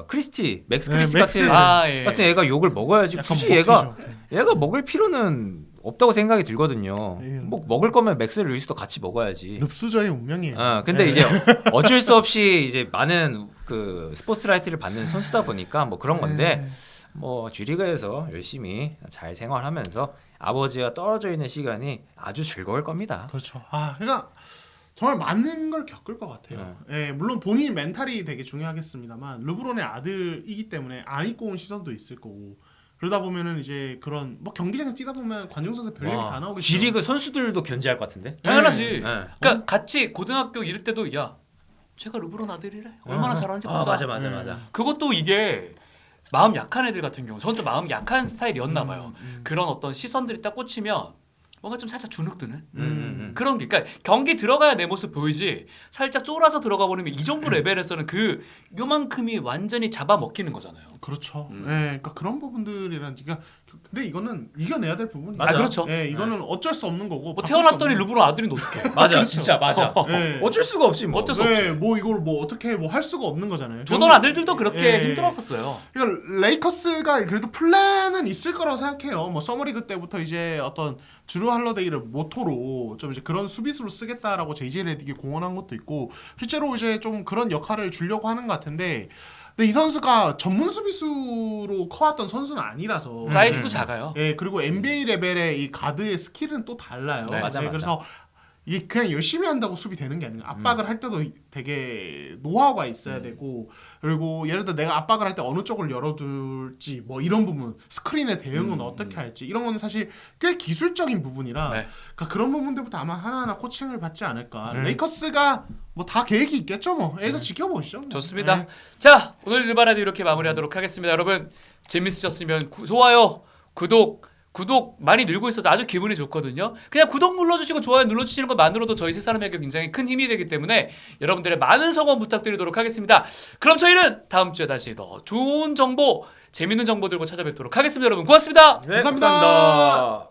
크리스티 맥스 크리스티 네, 맥스 같은, 예. 같은 애가 욕을 먹어야지. 약간 굳이 먹히죠. 얘가 먹을 필요는 없다고 생각이 들거든요. 예. 뭐 먹을 거면 맥스 루이스도 같이 먹어야지. 릅스저의 운명이에요. 근데 예. 이제 어쩔 수 없이 이제 많은 그 스포트라이트를 받는 선수다 보니까 뭐 그런 건데 뭐 G리그에서 열심히 잘 생활하면서 아버지와 떨어져 있는 시간이 아주 즐거울 겁니다. 그렇죠. 그러니까 정말 많은 걸 겪을 것 같아요. 예, 물론 본인 멘탈이 되게 중요하겠습니다만 르브론의 아들이기 때문에 안 입고 온 시선도 있을 거고 그러다 보면은 이제 그런 뭐 경기장에서 뛰다 보면 관중 선수 별얘기 다 나오겠죠. G리그 선수들도 견제할 것 같은데. 당연하지. 네. 그러니까 같이 고등학교 이럴 때도 야, 제가 르브론 아들이래. 얼마나 잘하는지 보자. 맞아. 그것도 이게 마음 약한 애들 같은 경우, 저는 좀 마음 약한 스타일이었나 봐요. 그런 어떤 시선들이 딱 꽂히면 뭔가 좀 살짝 주눅드는 그런 게, 그러니까 경기 들어가야 내 모습 보이지 살짝 쫄아서 들어가 버리면 이 정도 레벨에서는 그 요만큼이 완전히 잡아먹히는 거잖아요. 그렇죠. 예, 그러니까 그런 부분들이란지. 근데 이거는 이겨내야 될 부분이에요. 맞아. 그렇죠. 예, 이거는 어쩔 수 없는 거고. 뭐 바꿀 태어났더니 수 없는 르브론 아들인데 어떡해? 맞아, 진짜 맞아. 예. 어쩔 수가 없지 뭐. 어쩔 수 없지. 네, 뭐 이걸 뭐 어떻게 뭐 할 수가 없는 거잖아요. 조던 아들들도 그렇게 예. 힘들었었어요. 그러니까 레이커스가 그래도 플랜은 있을 거라고 생각해요. 뭐 서머리그 때부터 이제 어떤 주루 할러데이를 모토로 좀 이제 그런 수비수로 쓰겠다라고 JJ 레딕이 공언한 것도 있고 실제로 이제 좀 그런 역할을 주려고 하는 것 같은데. 근데 이 선수가 전문 수비수로 커왔던 선수는 아니라서 사이즈도 작아요. 예, 그리고 NBA 레벨의 이 가드의 스킬은 또 달라요. 네, 맞아. 그래서 이게 그냥 열심히 한다고 수비 되는 게 아니에요. 압박을 할 때도 되게 노하우가 있어야 되고 그리고 예를 들어 내가 압박을 할 때 어느 쪽을 열어둘지 뭐 이런 부분 스크린의 대응은 어떻게 할지 이런 건 사실 꽤 기술적인 부분이라 네. 그러니까 그런 부분들부터 아마 하나하나 코칭을 받지 않을까. 레이커스가 뭐 다 계획이 있겠죠 뭐. 그래서 지켜보시죠. 뭐. 좋습니다. 네. 자, 오늘 일바라도 이렇게 마무리하도록 하겠습니다. 여러분 재밌으셨으면 좋아요, 구독 많이 늘고 있어서 아주 기분이 좋거든요. 그냥 구독 눌러주시고 좋아요 눌러주시는 것만으로도 저희 세 사람에게 굉장히 큰 힘이 되기 때문에 여러분들의 많은 성원 부탁드리도록 하겠습니다. 그럼 저희는 다음 주에 다시 더 좋은 정보, 재밌는 정보 들고 찾아뵙도록 하겠습니다. 여러분 고맙습니다. 네, 감사합니다. 감사합니다.